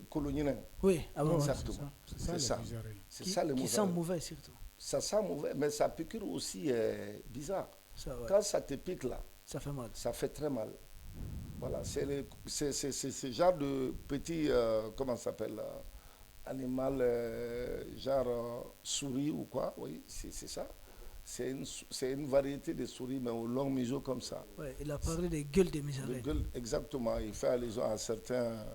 coloniens? Oui, exactement. C'est ça. C'est ça les musaraignes. Qui sent mauvais surtout. Ça sent mauvais, mais sa piqûre aussi est bizarre. Ça, ouais. Quand ça te pique là, ça fait mal. Ça fait très mal. Voilà, c'est ce genre de petit, comment ça s'appelle, animal genre souris ou quoi, oui, c'est ça. C'est une variété de souris, mais au long museau comme ça. Ouais, il a parlé des gueules des misérés. Exactement, il fait allusion à certains,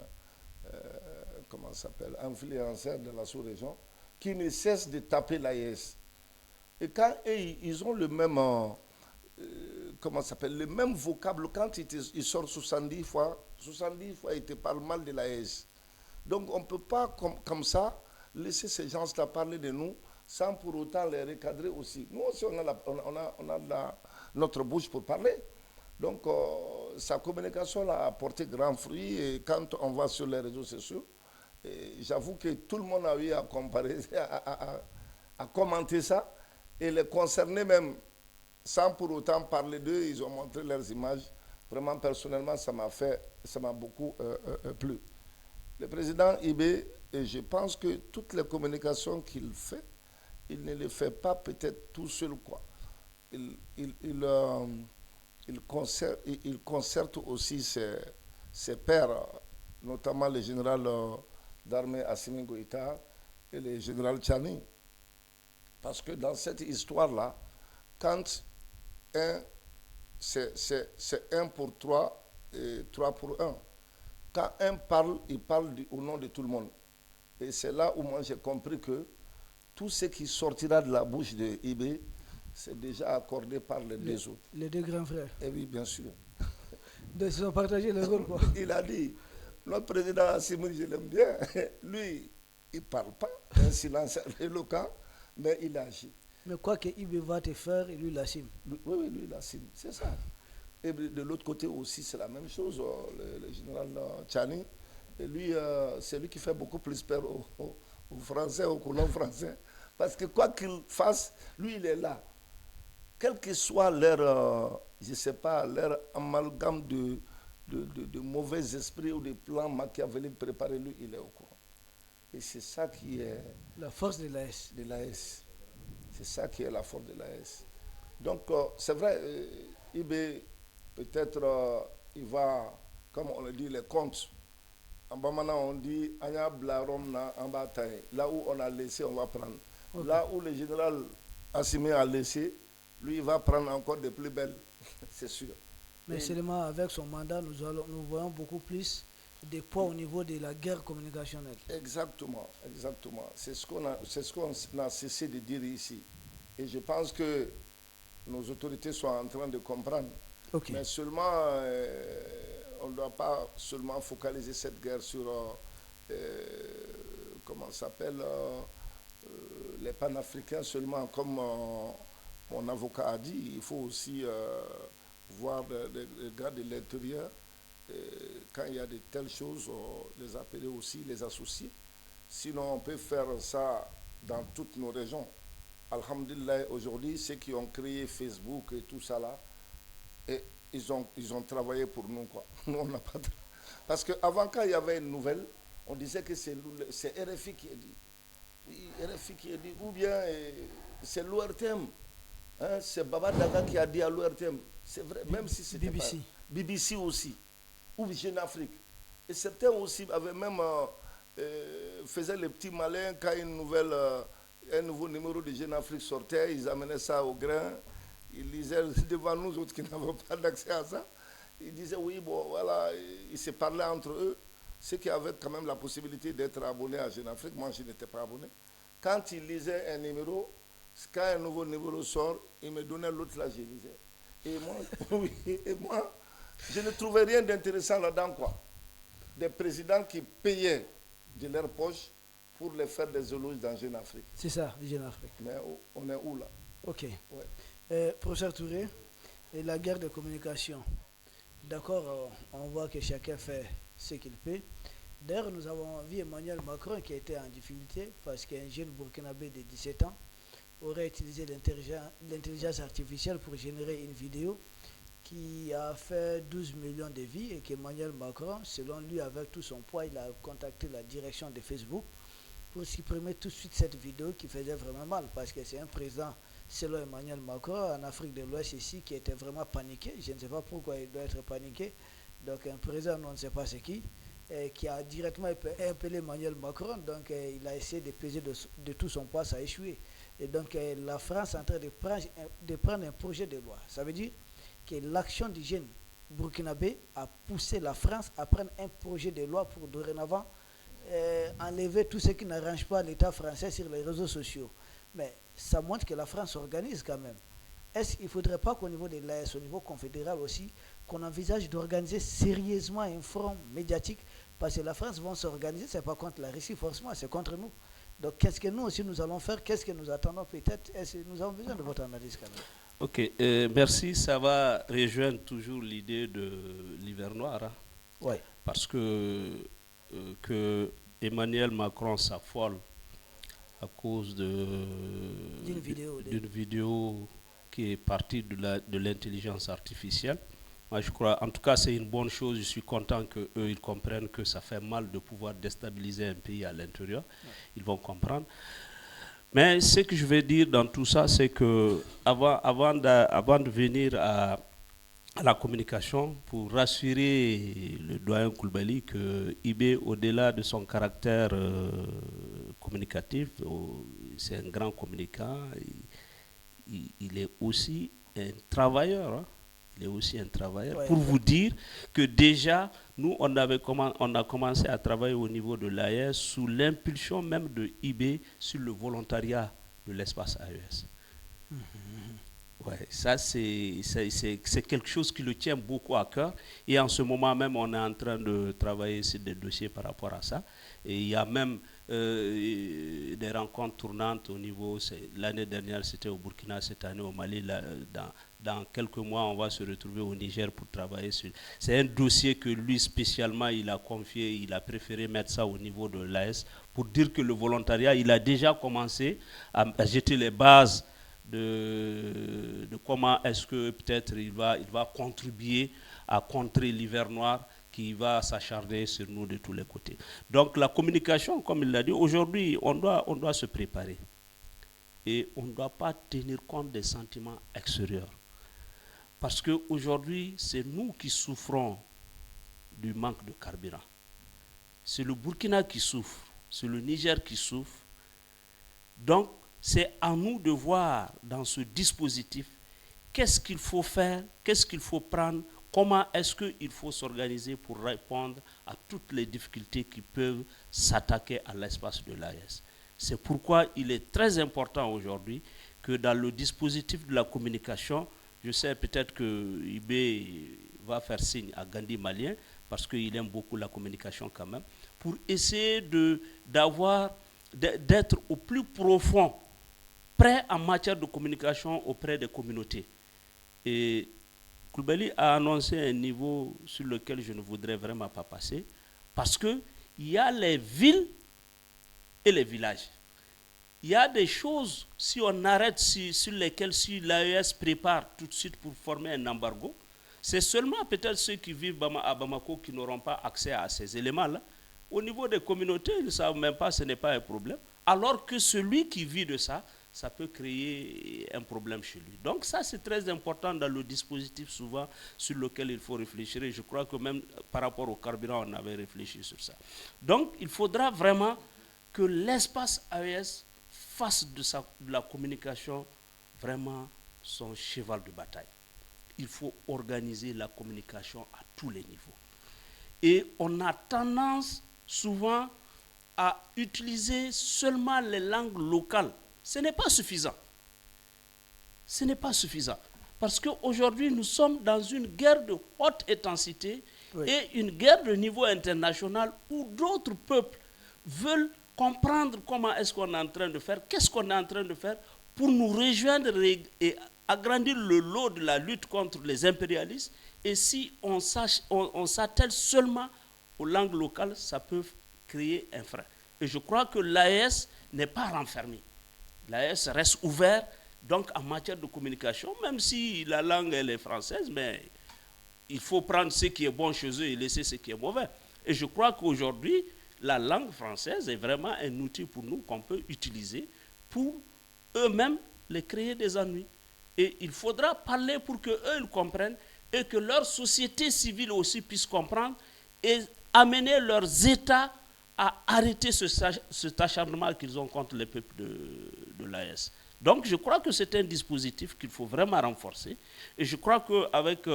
comment ça s'appelle, influenceurs de la sous-région, qui ne cessent de taper l'AES. Et quand ils ont le même, comment ça s'appelle, le même vocable, quand ils sortent 70 fois, ils te parlent mal de l'AES. Donc on ne peut pas, comme ça, laisser ces gens-là parler de nous sans pour autant les recadrer aussi. Nous aussi, on a notre bouche pour parler. Donc, sa communication a apporté grand fruit. Et quand on va sur les réseaux sociaux, j'avoue que tout le monde a eu à comparer, à commenter ça. Et les concernés même, sans pour autant parler d'eux, ils ont montré leurs images. Vraiment, personnellement, ça m'a beaucoup plu. Le président Ibé, et je pense que toutes les communications qu'il fait, il ne les fait pas peut-être tout seul, quoi. Il concerte aussi ses pairs, notamment le général d'armée Assimi Goïta et le général Tchani. Parce que dans cette histoire-là, quand c'est 1 pour 3 et 3 pour 1. Quand un parle, il parle au nom de tout le monde. Et c'est là où moi j'ai compris que tout ce qui sortira de la bouche de Ibé, c'est déjà accordé par les deux autres. Les deux grands frères. Et oui, bien sûr. Donc ils ont partagé le rôle, quoi. Il a dit, notre président Assimi, je l'aime bien, lui, il ne parle pas, un silence éloquent, mais il agit. Mais quoi que Ibé va te faire, lui il assume. Oui, lui il assume, c'est ça. Et de l'autre côté aussi, c'est la même chose, le général Tchani. Et lui, c'est lui qui fait beaucoup plus peur aux Français, aux colons français. Parce que quoi qu'il fasse, lui, il est là. Quel que soit leur, je ne sais pas, leur amalgame de mauvais esprits ou de plans machiavéliques préparés, lui, il est au courant. Et c'est ça qui est... La force de l'AS. De l'AS. C'est ça qui est la force de l'AS. Donc, c'est vrai, Ibé, peut-être, il va, comme on le dit, les comptes. En Bamana, on dit, Anya Blarom na Ambataï. Là où on a laissé, on va prendre. Okay. Là où le général Assimi a laissé, lui, il va prendre encore de plus belles, c'est sûr. Mais seulement avec son mandat, nous voyons beaucoup plus de poids au niveau de la guerre communicationnelle. Exactement, exactement. C'est ce qu'on a cessé de dire ici. Et je pense que nos autorités sont en train de comprendre. Okay. Mais seulement, on ne doit pas seulement focaliser cette guerre sur, comment ça s'appelle, les panafricains seulement, comme mon avocat a dit. Il faut aussi voir les gars de l'intérieur. Quand il y a de telles choses, les appeler aussi, les associer. Sinon, on peut faire ça dans toutes nos régions. Alhamdulillah, aujourd'hui, ceux qui ont créé Facebook et tout ça là, et ils ont travaillé pour nous, quoi. Nous, on n'a pas... Parce qu'avant, quand il y avait une nouvelle, on disait que c'est RFI qui a dit. Oui, RFI qui a dit. Ou bien c'est l'ORTM. Hein, c'est Baba Daga qui a dit à l'ORTM. C'est vrai, même si c'était BBC. Pas... BBC aussi. Ou Jeune Afrique. Et certains aussi avaient même... faisaient les petits malins quand un nouveau numéro de Jeune Afrique sortait. Ils amenaient ça au grain. Ils lisaient devant nous autres qui n'avaient pas d'accès à ça. Ils disaient oui, bon, voilà, ils se parlaient entre eux. Ceux qui avaient quand même la possibilité d'être abonnés à Jeune Afrique, moi je n'étais pas abonné. Quand ils lisaient un numéro, quand un nouveau numéro sort, ils me donnaient l'autre, là je lisais. Et moi, oui, et moi, je ne trouvais rien d'intéressant là-dedans, quoi. Des présidents qui payaient de leur poche pour les faire des éloges dans Jeune Afrique. C'est ça, Jeune Afrique. Mais on est où là? Ok. Ouais. Professeur Touré, et la guerre de communication. D'accord, on voit que chacun fait ce qu'il peut. D'ailleurs, nous avons vu Emmanuel Macron qui était en difficulté parce qu'un jeune Burkinabé de 17 ans aurait utilisé l'intelligence artificielle pour générer une vidéo qui a fait 12 millions de vues et qu'Emmanuel Macron, selon lui, avec tout son poids, il a contacté la direction de Facebook pour supprimer tout de suite cette vidéo qui faisait vraiment mal parce que c'est un président, selon Emmanuel Macron, en Afrique de l'Ouest ici, qui était vraiment paniqué. Je ne sais pas pourquoi il doit être paniqué. Donc un président, on ne sait pas c'est qui. qui a directement appelé Emmanuel Macron. Donc il a essayé de peser de tout son poids, ça a échoué. Et donc la France est en train de prendre un projet de loi. Ça veut dire que l'action du jeune burkinabé a poussé la France à prendre un projet de loi pour dorénavant enlever tout ce qui n'arrange pas l'État français sur les réseaux sociaux. Mais ça montre que la France s'organise quand même. Est-ce qu'il ne faudrait pas qu'au niveau de l'AS, au niveau confédéral aussi, qu'on envisage d'organiser sérieusement un front médiatique? Parce que la France va s'organiser, ce n'est pas contre la Russie forcément, c'est contre nous. Donc qu'est-ce que nous aussi nous allons faire? Qu'est-ce que nous attendons peut-être? Nous avons besoin de votre analyse quand même. Ok, merci. Ça va rejoindre toujours l'idée de l'hiver noir. Hein? Oui. Parce que Emmanuel Macron s'affole à cause d'une vidéo qui est partie de l'intelligence artificielle. Moi, je crois, en tout cas, c'est une bonne chose. Je suis content qu'eux, ils comprennent que ça fait mal de pouvoir déstabiliser un pays à l'intérieur. Ouais. Ils vont comprendre. Mais ce que je vais dire dans tout ça, c'est que avant de venir à la communication, pour rassurer le doyen Coulibaly que IB, au-delà de son caractère communicatif, c'est un grand communicant, il est aussi un travailleur. Hein. Il est aussi un travailleur. Ouais, pour vous dire que déjà, nous, on a commencé à travailler au niveau de l'AES sous l'impulsion même de IB sur le volontariat de l'espace AES. Ouais, ça, c'est quelque chose qui le tient beaucoup à cœur. Et en ce moment même, on est en train de travailler sur des dossiers par rapport à ça. Et il y a même des rencontres tournantes au niveau... L'année dernière, c'était au Burkina, cette année au Mali. Dans quelques mois, on va se retrouver au Niger pour travailler sur... C'est un dossier que lui, spécialement, il a confié, il a préféré mettre ça au niveau de l'AS pour dire que le volontariat, il a déjà commencé à jeter les bases de comment est-ce que peut-être il va contribuer à contrer l'hiver noir qui va s'acharner sur nous de tous les côtés. Donc la communication, comme il l'a dit, aujourd'hui, on doit se préparer. Et on ne doit pas tenir compte des sentiments extérieurs. Parce qu'aujourd'hui, c'est nous qui souffrons du manque de carburant. C'est le Burkina qui souffre, c'est le Niger qui souffre. Donc, c'est à nous de voir dans ce dispositif qu'est-ce qu'il faut faire, qu'est-ce qu'il faut prendre, comment est-ce qu'il faut s'organiser pour répondre à toutes les difficultés qui peuvent s'attaquer à l'espace de l'AES. C'est pourquoi il est très important aujourd'hui que dans le dispositif de la communication, je sais peut-être que IB va faire signe à Gandhi malien, parce qu'il aime beaucoup la communication quand même, pour essayer d'être au plus profond, prêt en matière de communication auprès des communautés. Et Coulibaly a annoncé un niveau sur lequel je ne voudrais vraiment pas passer, parce qu'il y a les villes et les villages. Il y a des choses, si on arrête sur lesquelles si l'AES prépare tout de suite pour former un embargo, c'est seulement peut-être ceux qui vivent à Bamako qui n'auront pas accès à ces éléments-là. Au niveau des communautés, ils ne savent même pas, ce n'est pas un problème. Alors que celui qui vit de ça, ça peut créer un problème chez lui. Donc ça, c'est très important dans le dispositif souvent sur lequel il faut réfléchir. Et je crois que même par rapport au carburant, on avait réfléchi sur ça. Donc il faudra vraiment que l'espace AES fasse de la communication vraiment son cheval de bataille. Il faut organiser la communication à tous les niveaux. Et on a tendance souvent à utiliser seulement les langues locales. Ce n'est pas suffisant. Ce n'est pas suffisant. Parce qu'aujourd'hui, nous sommes dans une guerre de haute intensité et une guerre de niveau international où d'autres peuples veulent comprendre comment est-ce qu'on est en train de faire, qu'est-ce qu'on est en train de faire pour nous rejoindre et agrandir le lot de la lutte contre les impérialistes. Et si on s'attelle seulement aux langues locales, ça peut créer un frein. Et je crois que l'AES n'est pas renfermée. L'AES reste ouvert, donc en matière de communication, même si la langue elle est française, mais il faut prendre ce qui est bon chez eux et laisser ce qui est mauvais. Et je crois qu'aujourd'hui, la langue française est vraiment un outil pour nous qu'on peut utiliser pour eux-mêmes les créer des ennuis. Et il faudra parler pour qu'eux ils comprennent et que leur société civile aussi puisse comprendre et amener leurs États à arrêter cet acharnement qu'ils ont contre les peuples de l'AES. Donc je crois que c'est un dispositif qu'il faut vraiment renforcer. Et je crois qu'avec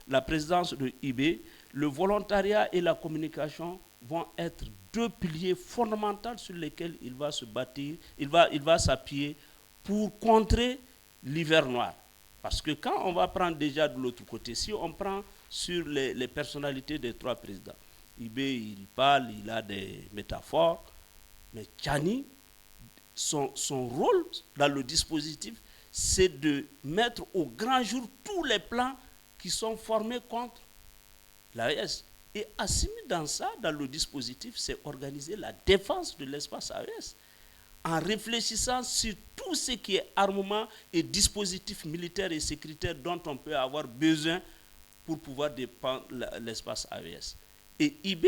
la présidence de IB, le volontariat et la communication vont être deux piliers fondamentaux sur lesquels il va se bâtir, il va s'appuyer pour contrer l'hiver noir. Parce que quand on va prendre déjà de l'autre côté, si on prend sur les personnalités des trois présidents, Ibé, il parle, il a des métaphores, mais Tchani, son rôle dans le dispositif, c'est de mettre au grand jour tous les plans qui sont formés contre l'AES. Et assimilé dans ça, dans le dispositif, c'est organiser la défense de l'espace AES en réfléchissant sur tout ce qui est armement et dispositifs militaires et sécuritaires dont on peut avoir besoin pour pouvoir défendre l'espace AES. Et IB,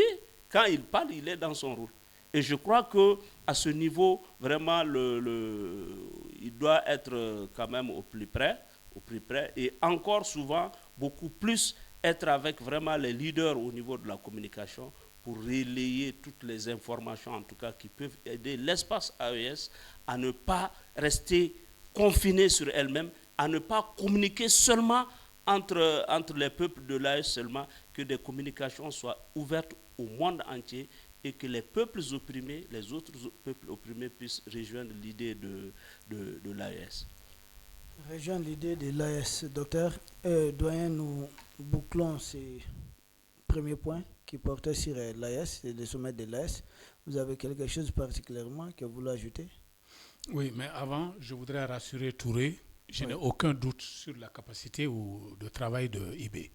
quand il parle, il est dans son rôle. Et je crois qu'à ce niveau, vraiment, il doit être quand même au plus près, et encore souvent, beaucoup plus être avec vraiment les leaders au niveau de la communication pour relayer toutes les informations, en tout cas, qui peuvent aider l'espace AES à ne pas rester confiné sur elle-même, à ne pas communiquer seulement entre les peuples de l'AES seulement, que des communications soient ouvertes au monde entier et que les peuples opprimés, les autres peuples opprimés puissent rejoindre l'idée de l'AES. Rejoindre l'idée de l'AES, docteur. Doyen, nous bouclons ces premiers points qui portaient sur l'AES et le sommet de l'AES. Vous avez quelque chose particulièrement que vous voulez ajouter? Oui, mais avant, je voudrais rassurer Touré. Je n'ai aucun doute sur la capacité de travail de IB.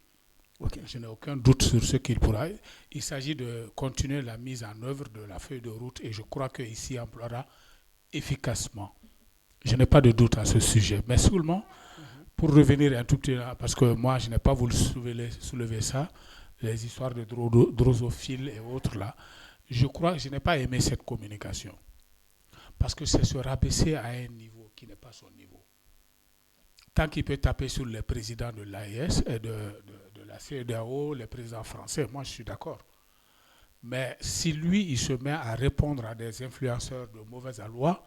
Okay. Je n'ai aucun doute sur ce qu'il pourra. Il s'agit de continuer la mise en œuvre de la feuille de route et je crois qu'ici, on emploiera efficacement. Je n'ai pas de doute à ce sujet. Mais seulement, pour revenir un tout petit peu, parce que moi, je n'ai pas voulu soulever ça, les histoires de drosophiles et autres là, je crois que je n'ai pas aimé cette communication. Parce que c'est se rabaisser à un niveau qui n'est pas son niveau. Tant qu'il peut taper sur les présidents de l'AES et de la CEDEAO, les présidents français, moi je suis d'accord. Mais si lui, il se met à répondre à des influenceurs de mauvaise aloi,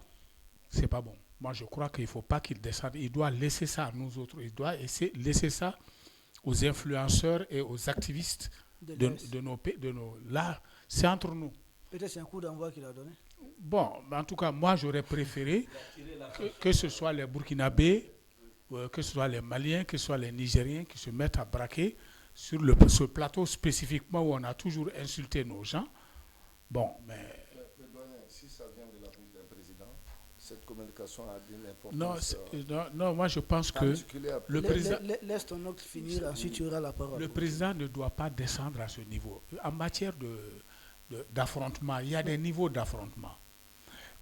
c'est pas bon. Moi je crois qu'il ne faut pas qu'il descende. Il doit laisser ça à nous autres. Il doit laisser ça aux influenceurs et aux activistes de nos... Là, c'est entre nous. Peut-être c'est un coup d'envoi qu'il a donné. Bon, en tout cas, moi j'aurais préféré que ce soit les Burkinabés, que ce soit les Maliens, que ce soit les Nigériens qui se mettent à braquer sur ce plateau spécifiquement où on a toujours insulté nos gens. Bon, mais... Si ça vient de la bouche d'un président, cette communication a d'une importance... Non, moi je pense que le président... Laisse ton oncle finir, ensuite tu auras la parole. Le président ne doit pas descendre à ce niveau. En matière d'affrontement, il y a des niveaux d'affrontement.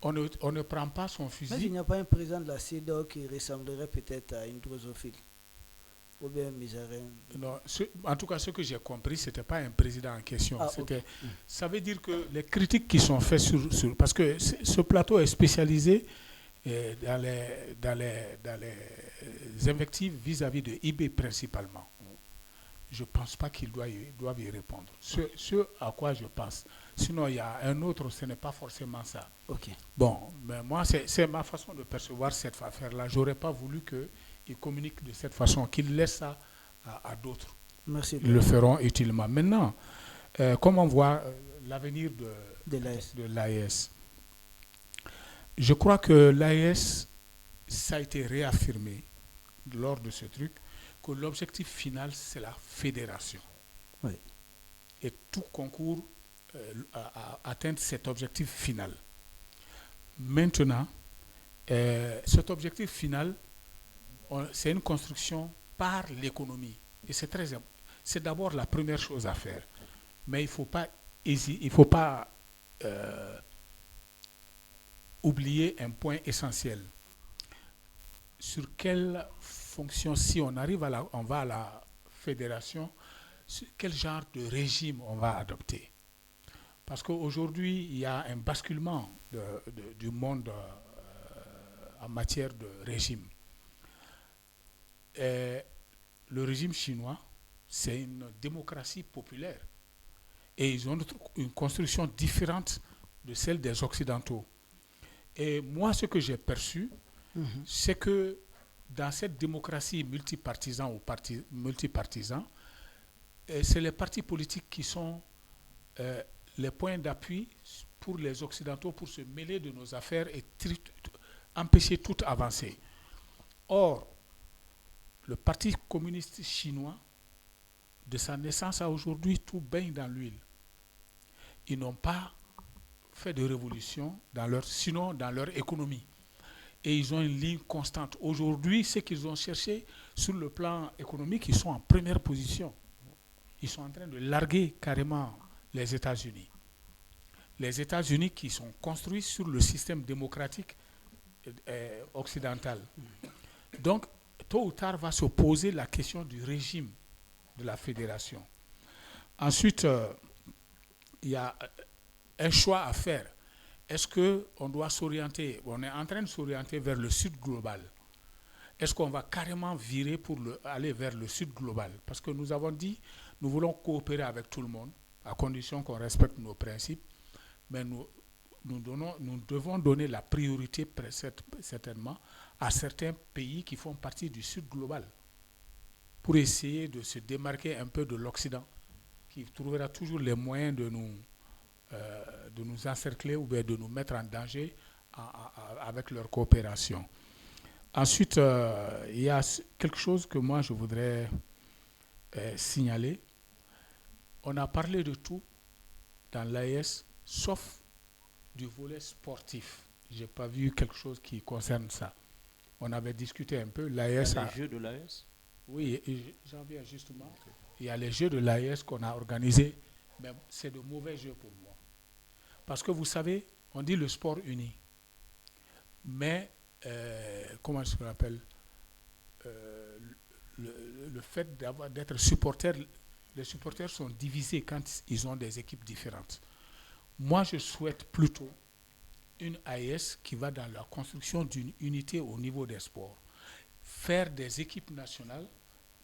On ne prend pas son fusil. Mais il n'y a pas un président de la CEDEAO qui ressemblerait peut-être à une drosophile ou bien un miséraire. Non, en tout cas, ce que j'ai compris, ce n'était pas un président en question. Ça veut dire que les critiques qui sont faites parce que ce plateau est spécialisé dans les invectives vis-à-vis de IB principalement. Je ne pense pas qu'ils doivent y répondre. Ce à quoi je pense. Sinon, il y a un autre, ce n'est pas forcément ça. Okay. Bon, mais moi, c'est ma façon de percevoir cette affaire-là. Je n'aurais pas voulu qu'ils communiquent de cette façon, qu'ils laissent ça à d'autres. Merci. Ils le feront utilement. Maintenant, comment voir l'avenir de l'AES? Je crois que l'AES, ça a été réaffirmé lors de ce truc, que l'objectif final, c'est la fédération. Oui. Et tout concourt à atteindre cet objectif final. Maintenant, cet objectif final, c'est une construction par l'économie. Et c'est d'abord la première chose à faire. Mais il ne faut pas oublier un point essentiel. Sur quelle fonction, si on arrive on va à la fédération, quel genre de régime on va adopter? Parce qu'aujourd'hui, il y a un basculement du monde en matière de régime. Et le régime chinois, c'est une démocratie populaire. Et ils ont une construction différente de celle des Occidentaux. Et moi, ce que j'ai perçu, c'est que dans cette démocratie multipartisan ou multipartisan, c'est les partis politiques qui sont les points d'appui pour les Occidentaux pour se mêler de nos affaires et empêcher toute avancée. Or, le Parti communiste chinois, de sa naissance à aujourd'hui, tout baigne dans l'huile. Ils n'ont pas fait de révolution sinon dans leur économie. Et ils ont une ligne constante. Aujourd'hui, ce qu'ils ont cherché sur le plan économique, ils sont en première position. Ils sont en train de larguer carrément les États-Unis. Les États-Unis qui sont construits sur le système démocratique occidental. Donc, tôt ou tard, va se poser la question du régime de la fédération. Ensuite, il y a un choix à faire. Est-ce qu'on doit s'orienter, on est en train de s'orienter vers le sud global? Est-ce qu'on va carrément virer pour aller vers le sud global? Parce que nous avons dit, nous voulons coopérer avec tout le monde, à condition qu'on respecte nos principes, mais nous devons donner la priorité certainement à certains pays qui font partie du sud global, pour essayer de se démarquer un peu de l'Occident, qui trouvera toujours les moyens de nous encercler ou bien de nous mettre en danger avec leur coopération. Ensuite, il y a quelque chose que moi je voudrais signaler. On a parlé de tout dans l'AES, sauf du volet sportif. Je n'ai pas vu quelque chose qui concerne ça. On avait discuté un peu. Les Jeux de l'AES? Oui, j'en viens justement. Okay. Il y a les Jeux de l'AES qu'on a organisés, mais c'est de mauvais jeux pour moi. Parce que vous savez, on dit le sport uni. Mais, comment je l'appelle, le fait d'être supporter, les supporters sont divisés quand ils ont des équipes différentes. Moi, je souhaite plutôt une AES qui va dans la construction d'une unité au niveau des sports. Faire des équipes nationales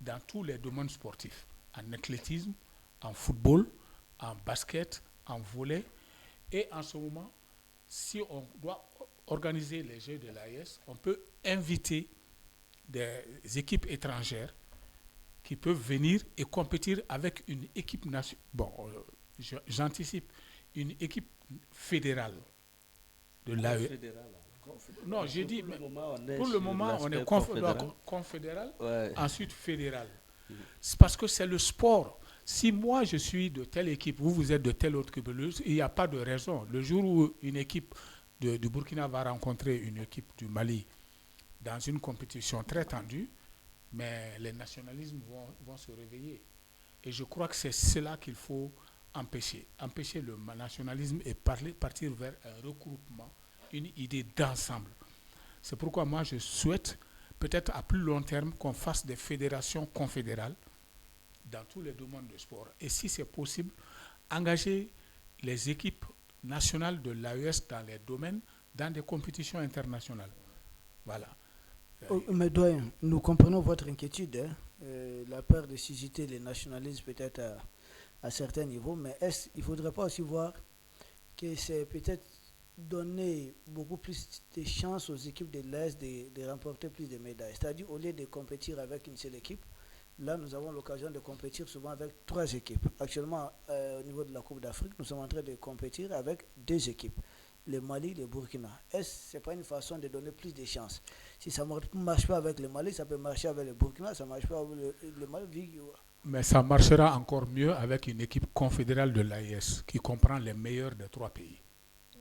dans tous les domaines sportifs. En athlétisme, en football, en basket, en volley. Et en ce moment, si on doit organiser les Jeux de l'AES, on peut inviter des équipes étrangères qui peuvent venir et compétir avec une équipe nationale. Bon, j'anticipe, une équipe fédérale de l'AES. Non, j'ai dit, pour le moment, on est confédéral, ouais. Ensuite fédéral. C'est parce que c'est le sport. Si moi, je suis de telle équipe, vous êtes de telle autre équipe, il n'y a pas de raison. Le jour où une équipe du Burkina va rencontrer une équipe du Mali dans une compétition très tendue, mais les nationalismes vont se réveiller. Et je crois que c'est cela qu'il faut empêcher. Empêcher le nationalisme et partir vers un regroupement, une idée d'ensemble. C'est pourquoi moi je souhaite, peut-être à plus long terme, qu'on fasse des fédérations confédérales dans tous les domaines de sport. Et si c'est possible, engager les équipes nationales de l'AES dans les domaines, dans des compétitions internationales. Voilà. Mais doyen, nous comprenons votre inquiétude, la peur de susciter les nationalismes peut-être à certains niveaux, mais il ne faudrait pas aussi voir que c'est peut-être donner beaucoup plus de chances aux équipes de l'Est de remporter plus de médailles. C'est-à-dire, au lieu de compétir avec une seule équipe, là, nous avons l'occasion de compétir souvent avec 3 équipes. Actuellement, au niveau de la Coupe d'Afrique, nous sommes en train de compétir avec 2 équipes, le Mali, le Burkina. Est-ce que ce n'est pas une façon de donner plus de chances? Si ça ne marche pas avec le Mali, ça peut marcher avec le Burkina, ça ne marche pas avec le Mali. Mais ça marchera encore mieux avec une équipe confédérale de l'AES qui comprend les meilleurs des 3 pays.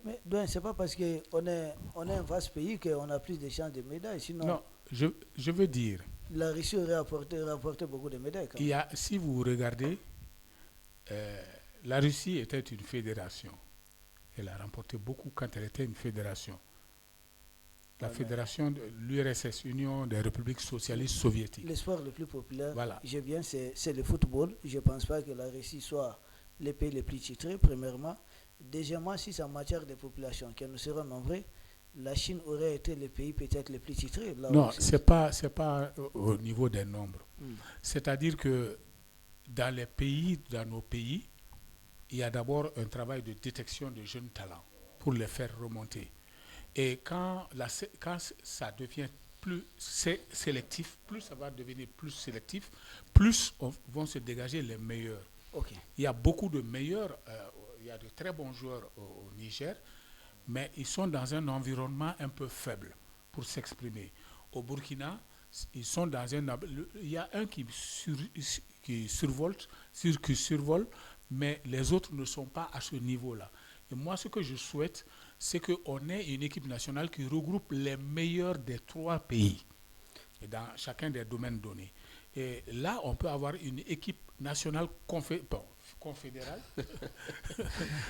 Mais ce n'est pas parce qu'on est un vaste pays qu'on a plus de chances de médailles. Sinon, non, je veux dire... La Russie aurait rapporté beaucoup de médailles. Quand même. Si vous regardez, la Russie était une fédération. Elle a remporté beaucoup quand elle était une fédération. La fédération de l'URSS, Union des républiques socialistes soviétiques. Le sport le plus populaire, voilà. C'est le football. Je ne pense pas que la Russie soit le pays le plus titré, premièrement. Deuxièmement, si c'est en matière de population, que nous serons nombreux, la Chine aurait été le pays peut-être le plus titré. Non, ce n'est pas au niveau des nombres. C'est-à-dire que dans nos pays, il y a d'abord un travail de détection de jeunes talents pour les faire remonter. Et quand ça devient plus sélectif, plus ça va devenir plus sélectif, plus vont se dégager les meilleurs. Ok. Il y a beaucoup de meilleurs, il y a de très bons joueurs au Niger, mais ils sont dans un environnement un peu faible pour s'exprimer. Au Burkina, ils sont dans un... Il y a un qui survole, mais les autres ne sont pas à ce niveau-là. Et moi, ce que je souhaite, c'est qu'on ait une équipe nationale qui regroupe les meilleurs des 3 pays, et dans chacun des domaines donnés. Et là, on peut avoir une équipe nationale confédérale.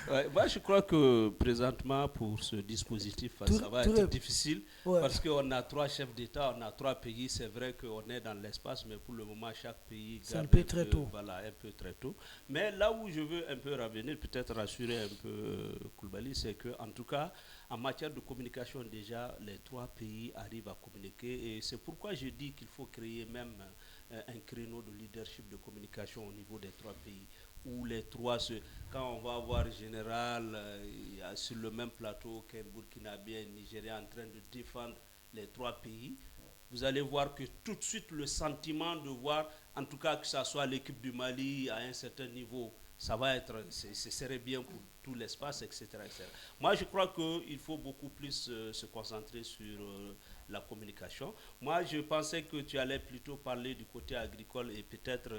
Ouais, moi, je crois que présentement, pour ce dispositif, ça va être difficile parce qu'on a 3 chefs d'État, on a 3 pays. C'est vrai qu'on est dans l'espace, mais pour le moment, chaque pays garde un peu très tôt. Voilà, un peu très tôt. Mais là où je veux un peu revenir, peut-être rassurer un peu Koulibaly, c'est qu'en tout cas, en matière de communication, déjà, les 3 pays arrivent à communiquer. Et c'est pourquoi je dis qu'il faut créer même un créneau de leadership de communication au niveau des 3 pays. Où les 3, quand on va voir général sur le même plateau qu'un Burkinabé, un Nigérien en train de défendre les 3 pays, vous allez voir que tout de suite le sentiment de voir, en tout cas que ce soit l'équipe du Mali à un certain niveau, ça va être, ce serait bien pour tout l'espace, etc., etc. Moi, je crois qu'il faut beaucoup plus se concentrer sur la communication. Moi, je pensais que tu allais plutôt parler du côté agricole et peut-être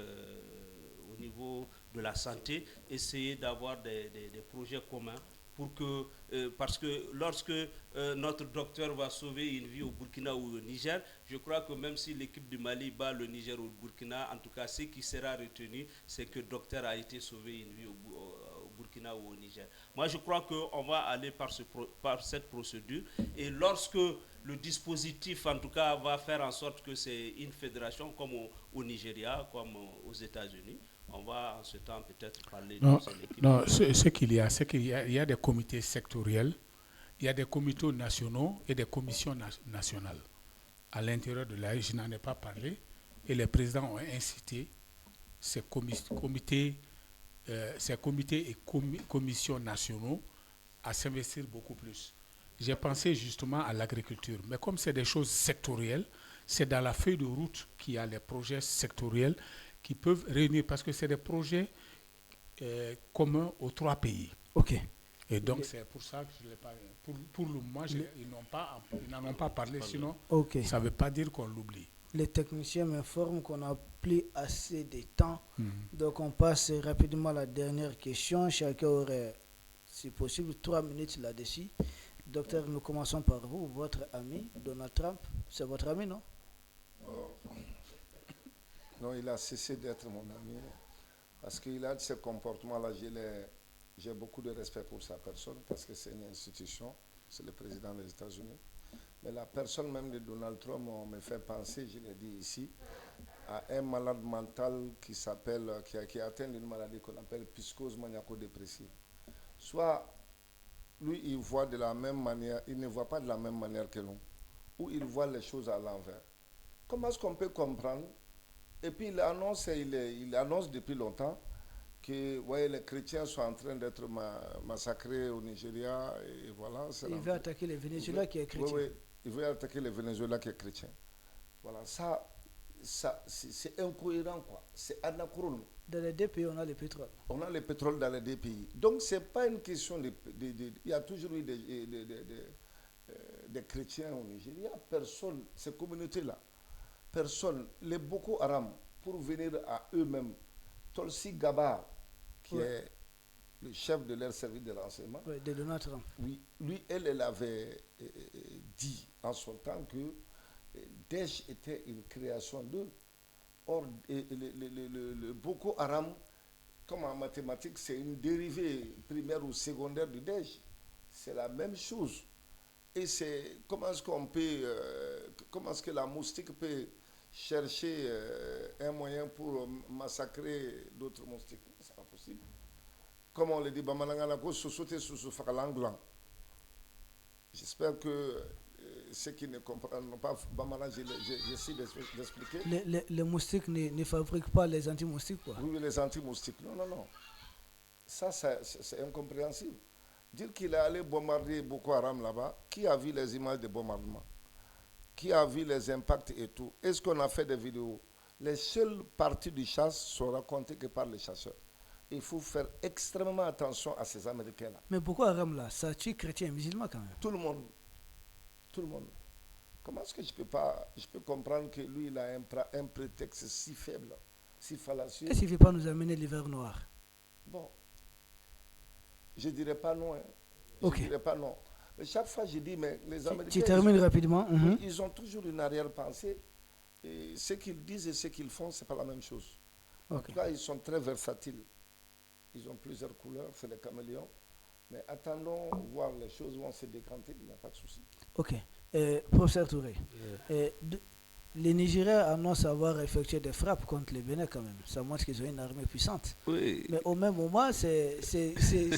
au niveau de la santé, essayer d'avoir des projets communs pour que, parce que lorsque notre docteur va sauver une vie au Burkina ou au Niger, je crois que même si l'équipe du Mali bat le Niger ou le Burkina, en tout cas, ce qui sera retenu, c'est que le docteur a été sauvé une vie au Burkina ou au Niger. Moi, je crois qu'on va aller par cette procédure, et lorsque le dispositif, en tout cas, va faire en sorte que c'est une fédération comme au Nigeria, comme aux États-Unis, on va en ce temps peut-être parler de l'équipe. Non, ce qu'il y a, c'est qu'il y a des comités sectoriels, il y a des comités nationaux et des commissions nationales. À l'intérieur de l'AE, je n'en ai pas parlé, et les présidents ont incité ces comités et commissions nationaux à s'investir beaucoup plus. J'ai pensé justement à l'agriculture, mais comme c'est des choses sectorielles, c'est dans la feuille de route qu'il y a les projets sectoriels qui peuvent réunir, parce que c'est des projets communs aux 3 pays. Ok. Et donc c'est pour ça que je l'ai pas. Pour le moment, ils n'en ont pas parlé, sinon ça ne veut pas dire qu'on l'oublie. Les techniciens m'informent qu'on n'a plus assez de temps, donc on passe rapidement à la dernière question. Chacun aurait, si possible, 3 minutes là-dessus. Docteur, nous commençons par vous, votre ami Donald Trump. C'est votre ami, non? Non, il a cessé d'être mon ami parce qu'il a de ce comportement-là. J'ai beaucoup de respect pour sa personne parce que c'est une institution, c'est le président des États-Unis. Mais la personne même de Donald Trump me fait penser, je l'ai dit ici, à un malade mental qui a atteint une maladie qu'on appelle psychose maniaco-dépressive. Soit lui, il voit de la même manière, il ne voit pas de la même manière que nous, ou il voit les choses à l'envers. Comment est-ce qu'on peut comprendre? Et puis il annonce depuis longtemps que les chrétiens sont en train d'être massacrés au Nigeria. Et voilà, il veut attaquer le Venezuela qui est chrétien. Oui, il veut attaquer le Venezuela qui est chrétien. Voilà, ça c'est incohérent, quoi. C'est anachrone. Dans les 2 pays, on a le pétrole. On a le pétrole dans les 2 pays. Donc, ce n'est pas une question il y a toujours eu des chrétiens au Nigeria. Personne, ces communautés-là, personne, les Boko Haram, pour venir à eux-mêmes, Tulsi Gabbard, qui est le chef de leur service de renseignement, de Donald Trump. Oui, lui, elle avait dit en son temps que Daesh était une création d'eux. Or, le Boko Haram, comme en mathématiques, c'est une dérivée primaire ou secondaire du Daesh. C'est la même chose. Et c'est comment est-ce que la moustique peut chercher un moyen pour massacrer d'autres moustiques? C'est pas possible. Comme on le dit, j'espère que ceux qui ne comprennent pas Bamana, j'essaie d'expliquer. Les moustiques ne fabriquent pas les anti-moustiques, quoi. Oui, les anti-moustiques. Non. Ça, c'est incompréhensible. Dire qu'il est allé bombarder Boko Haram là-bas, qui a vu les images de bombardement? Qui a vu les impacts et tout? Est-ce qu'on a fait des vidéos? Les seules parties du chasse sont racontées que par les chasseurs. Il faut faire extrêmement attention à ces Américains-là. Mais Boko Haram là, ça tue chrétiens et musulmans quand même. Tout le monde. Tout le monde. Comment est-ce que je peux comprendre que lui, il a un prétexte si faible, si fallacieux? Est-ce qu'il ne veut pas nous amener l'hiver noir? Bon, je ne dirais pas non. Hein. Ok. Je ne dirais pas non. Mais chaque fois, je dis, mais les Américains... Tu termines rapidement. Ils ont toujours une arrière-pensée. Et ce qu'ils disent et ce qu'ils font, ce n'est pas la même chose. En tout cas, ils sont très versatiles. Ils ont plusieurs couleurs, c'est les caméléons. Mais attendons voir les choses vont se décanter, il n'y a pas de souci. Ok. Professeur Touré, les Nigériens annoncent avoir effectué des frappes contre les Bénin quand même. Ça montre qu'ils ont une armée puissante. Oui. Mais au même moment, ce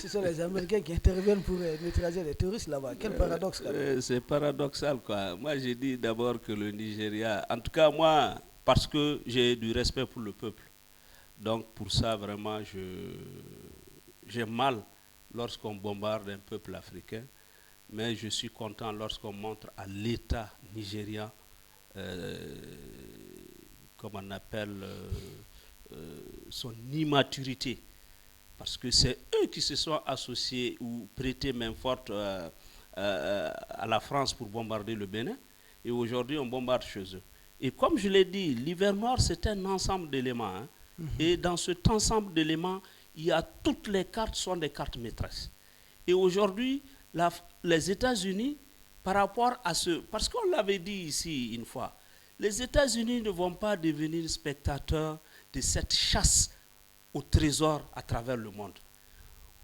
sont les Américains qui interviennent pour neutraliser les touristes là-bas. Quel paradoxe. C'est paradoxal, quoi. Moi, j'ai dit d'abord que le Nigeria... En tout cas, moi, parce que j'ai du respect pour le peuple. Donc, pour ça, vraiment, j'ai mal lorsqu'on bombarde un peuple africain. Mais je suis content lorsqu'on montre à l'État nigérian, comme on appelle, son immaturité. Parce que c'est eux qui se sont associés ou prêté main forte à la France pour bombarder le Bénin. Et aujourd'hui, on bombarde chez eux. Et comme je l'ai dit, l'hiver noir, c'est un ensemble d'éléments. Hein. Et dans cet ensemble d'éléments, il y a toutes les cartes sont des cartes maîtresses. Et aujourd'hui, les États-Unis, par rapport à ce... Parce qu'on l'avait dit ici une fois, les États-Unis ne vont pas devenir spectateurs de cette chasse au trésor à travers le monde.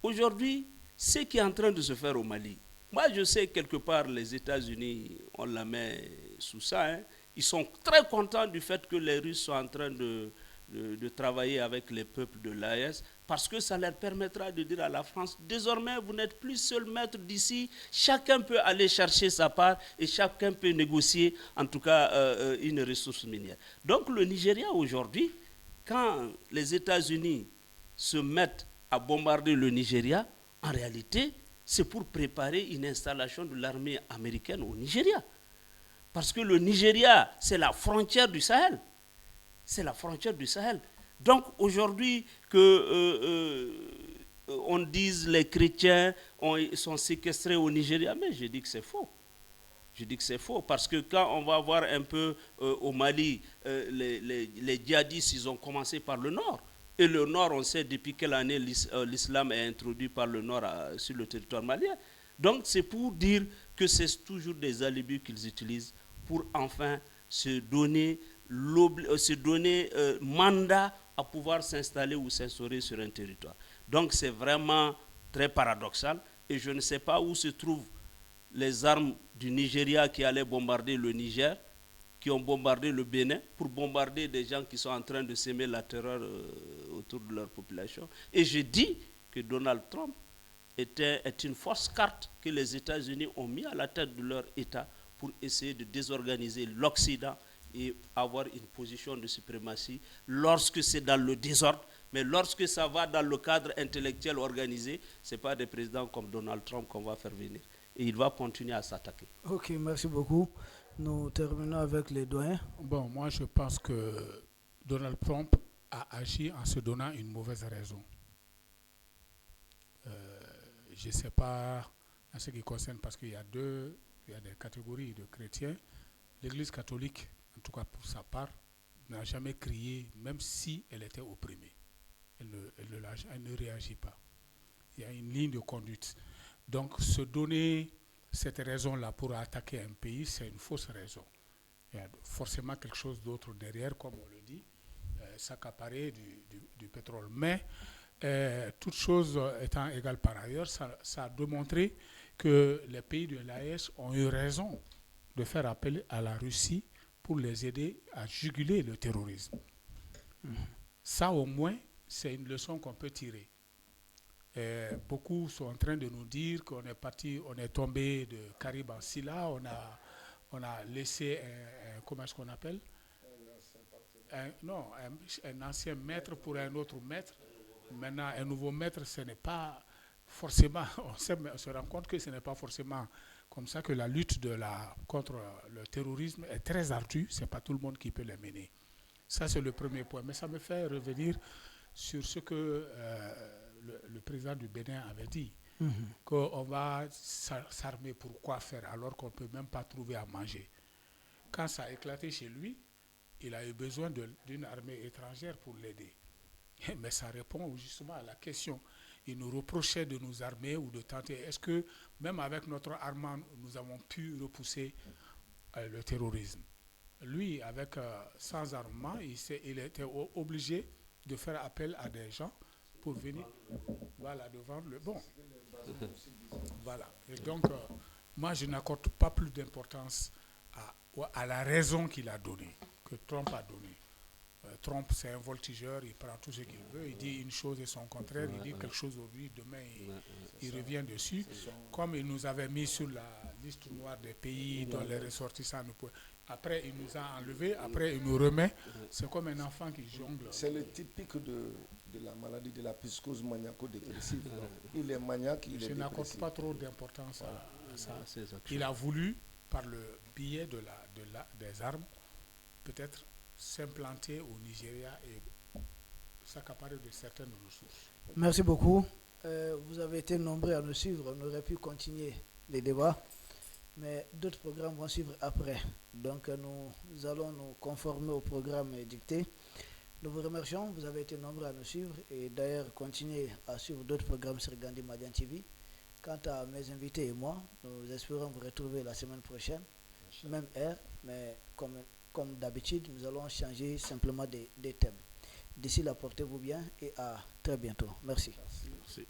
Aujourd'hui, ce qui est en train de se faire au Mali, moi je sais quelque part les États-Unis, on la met sous ça, hein, ils sont très contents du fait que les Russes sont en train de travailler avec les peuples de l'AES, parce que ça leur permettra de dire à la France, désormais vous n'êtes plus seul maître d'ici, chacun peut aller chercher sa part et chacun peut négocier en tout cas une ressource minière. Donc le Nigeria aujourd'hui, quand les États-Unis se mettent à bombarder le Nigeria, en réalité c'est pour préparer une installation de l'armée américaine au Nigeria. Parce que le Nigeria c'est la frontière du Sahel. C'est la frontière du Sahel. Donc aujourd'hui, que on dise les chrétiens sont séquestrés au Nigeria, mais je dis que c'est faux. Je dis que c'est faux, parce que quand on va voir un peu au Mali, les djihadistes, ils ont commencé par le nord. Et le nord, on sait depuis quelle année l'islam est introduit par le nord sur le territoire malien. Donc c'est pour dire que c'est toujours des alibis qu'ils utilisent pour enfin se donner mandat à pouvoir s'installer ou s'instaurer sur un territoire. Donc c'est vraiment très paradoxal et je ne sais pas où se trouvent les armes du Nigeria qui allaient bombarder le Niger, qui ont bombardé le Bénin pour bombarder des gens qui sont en train de s'aimer la terreur autour de leur population. Et je dis que Donald Trump est une fausse carte que les États-Unis ont mis à la tête de leur État pour essayer de désorganiser l'Occident et avoir une position de suprématie lorsque c'est dans le désordre, mais lorsque ça va dans le cadre intellectuel organisé, ce n'est pas des présidents comme Donald Trump qu'on va faire venir. Et il va continuer à s'attaquer. Ok, merci beaucoup. Nous terminons avec les doyens. Bon, moi je pense que Donald Trump a agi en se donnant une mauvaise raison. Je ne sais pas en ce qui concerne, parce qu'il y a des catégories de chrétiens. L'Église catholique, en tout cas pour sa part, n'a jamais crié, même si elle était opprimée. Elle ne réagit pas. Il y a une ligne de conduite. Donc, se donner cette raison-là pour attaquer un pays, c'est une fausse raison. Il y a forcément quelque chose d'autre derrière, comme on le dit, s'accaparer du pétrole. Mais, toute chose étant égale par ailleurs, ça a démontré que les pays de l'AES ont eu raison de faire appel à la Russie pour les aider à juguler le terrorisme. Ça, au moins, c'est une leçon qu'on peut tirer. Beaucoup sont en train de nous dire qu'on est parti, on est tombé de Caribe en Silla, on a laissé comment est-ce qu'on appelle un ancien maître pour un autre maître. Maintenant, un nouveau maître, ce n'est pas forcément, on se rend compte que ce n'est pas forcément comme ça que la lutte contre le terrorisme est très ardue. Ce n'est pas tout le monde qui peut la mener. Ça, c'est le premier point. Mais ça me fait revenir sur ce que le président du Bénin avait dit, qu'on va s'armer pour quoi faire alors qu'on ne peut même pas trouver à manger. Quand ça a éclaté chez lui, il a eu besoin d'une armée étrangère pour l'aider. Mais ça répond justement à la question. Il nous reprochait de nous armer ou de tenter. Est-ce que même avec notre armement, nous avons pu repousser le terrorisme? Lui, sans armement, il était obligé de faire appel à des gens pour venir devant le bon. Voilà. Et donc, moi, je n'accorde pas plus d'importance à la raison qu'il a donnée, que Trump a donnée. Trump, c'est un voltigeur, il prend tout ce qu'il veut, il dit une chose et son contraire, il dit quelque chose aujourd'hui, demain il revient dessus. Comme il nous avait mis sur la liste noire des pays dont les ressortissants nous pouvaient. Après, il nous a enlevés, après, il nous remet. C'est comme un enfant qui jongle. C'est le typique de la maladie de la psychose maniaco-dépressive. Il est maniaque, il est dépressif. Je n'accorde pas trop d'importance à ça. Il a voulu, par le biais des armes, peut-être s'implanter au Nigeria et s'accaparer de certaines ressources. Merci beaucoup. Vous avez été nombreux à nous suivre. On aurait pu continuer les débats, mais d'autres programmes vont suivre après. Donc nous allons nous conformer au programme dicté. Nous vous remercions. Vous avez été nombreux à nous suivre et d'ailleurs continuez à suivre d'autres programmes sur Gandhi Madian TV. Quant à mes invités et moi, nous espérons vous retrouver la semaine prochaine, même heure, mais comme d'habitude, nous allons changer simplement des thèmes. D'ici là, portez-vous bien et à très bientôt. Merci. Merci.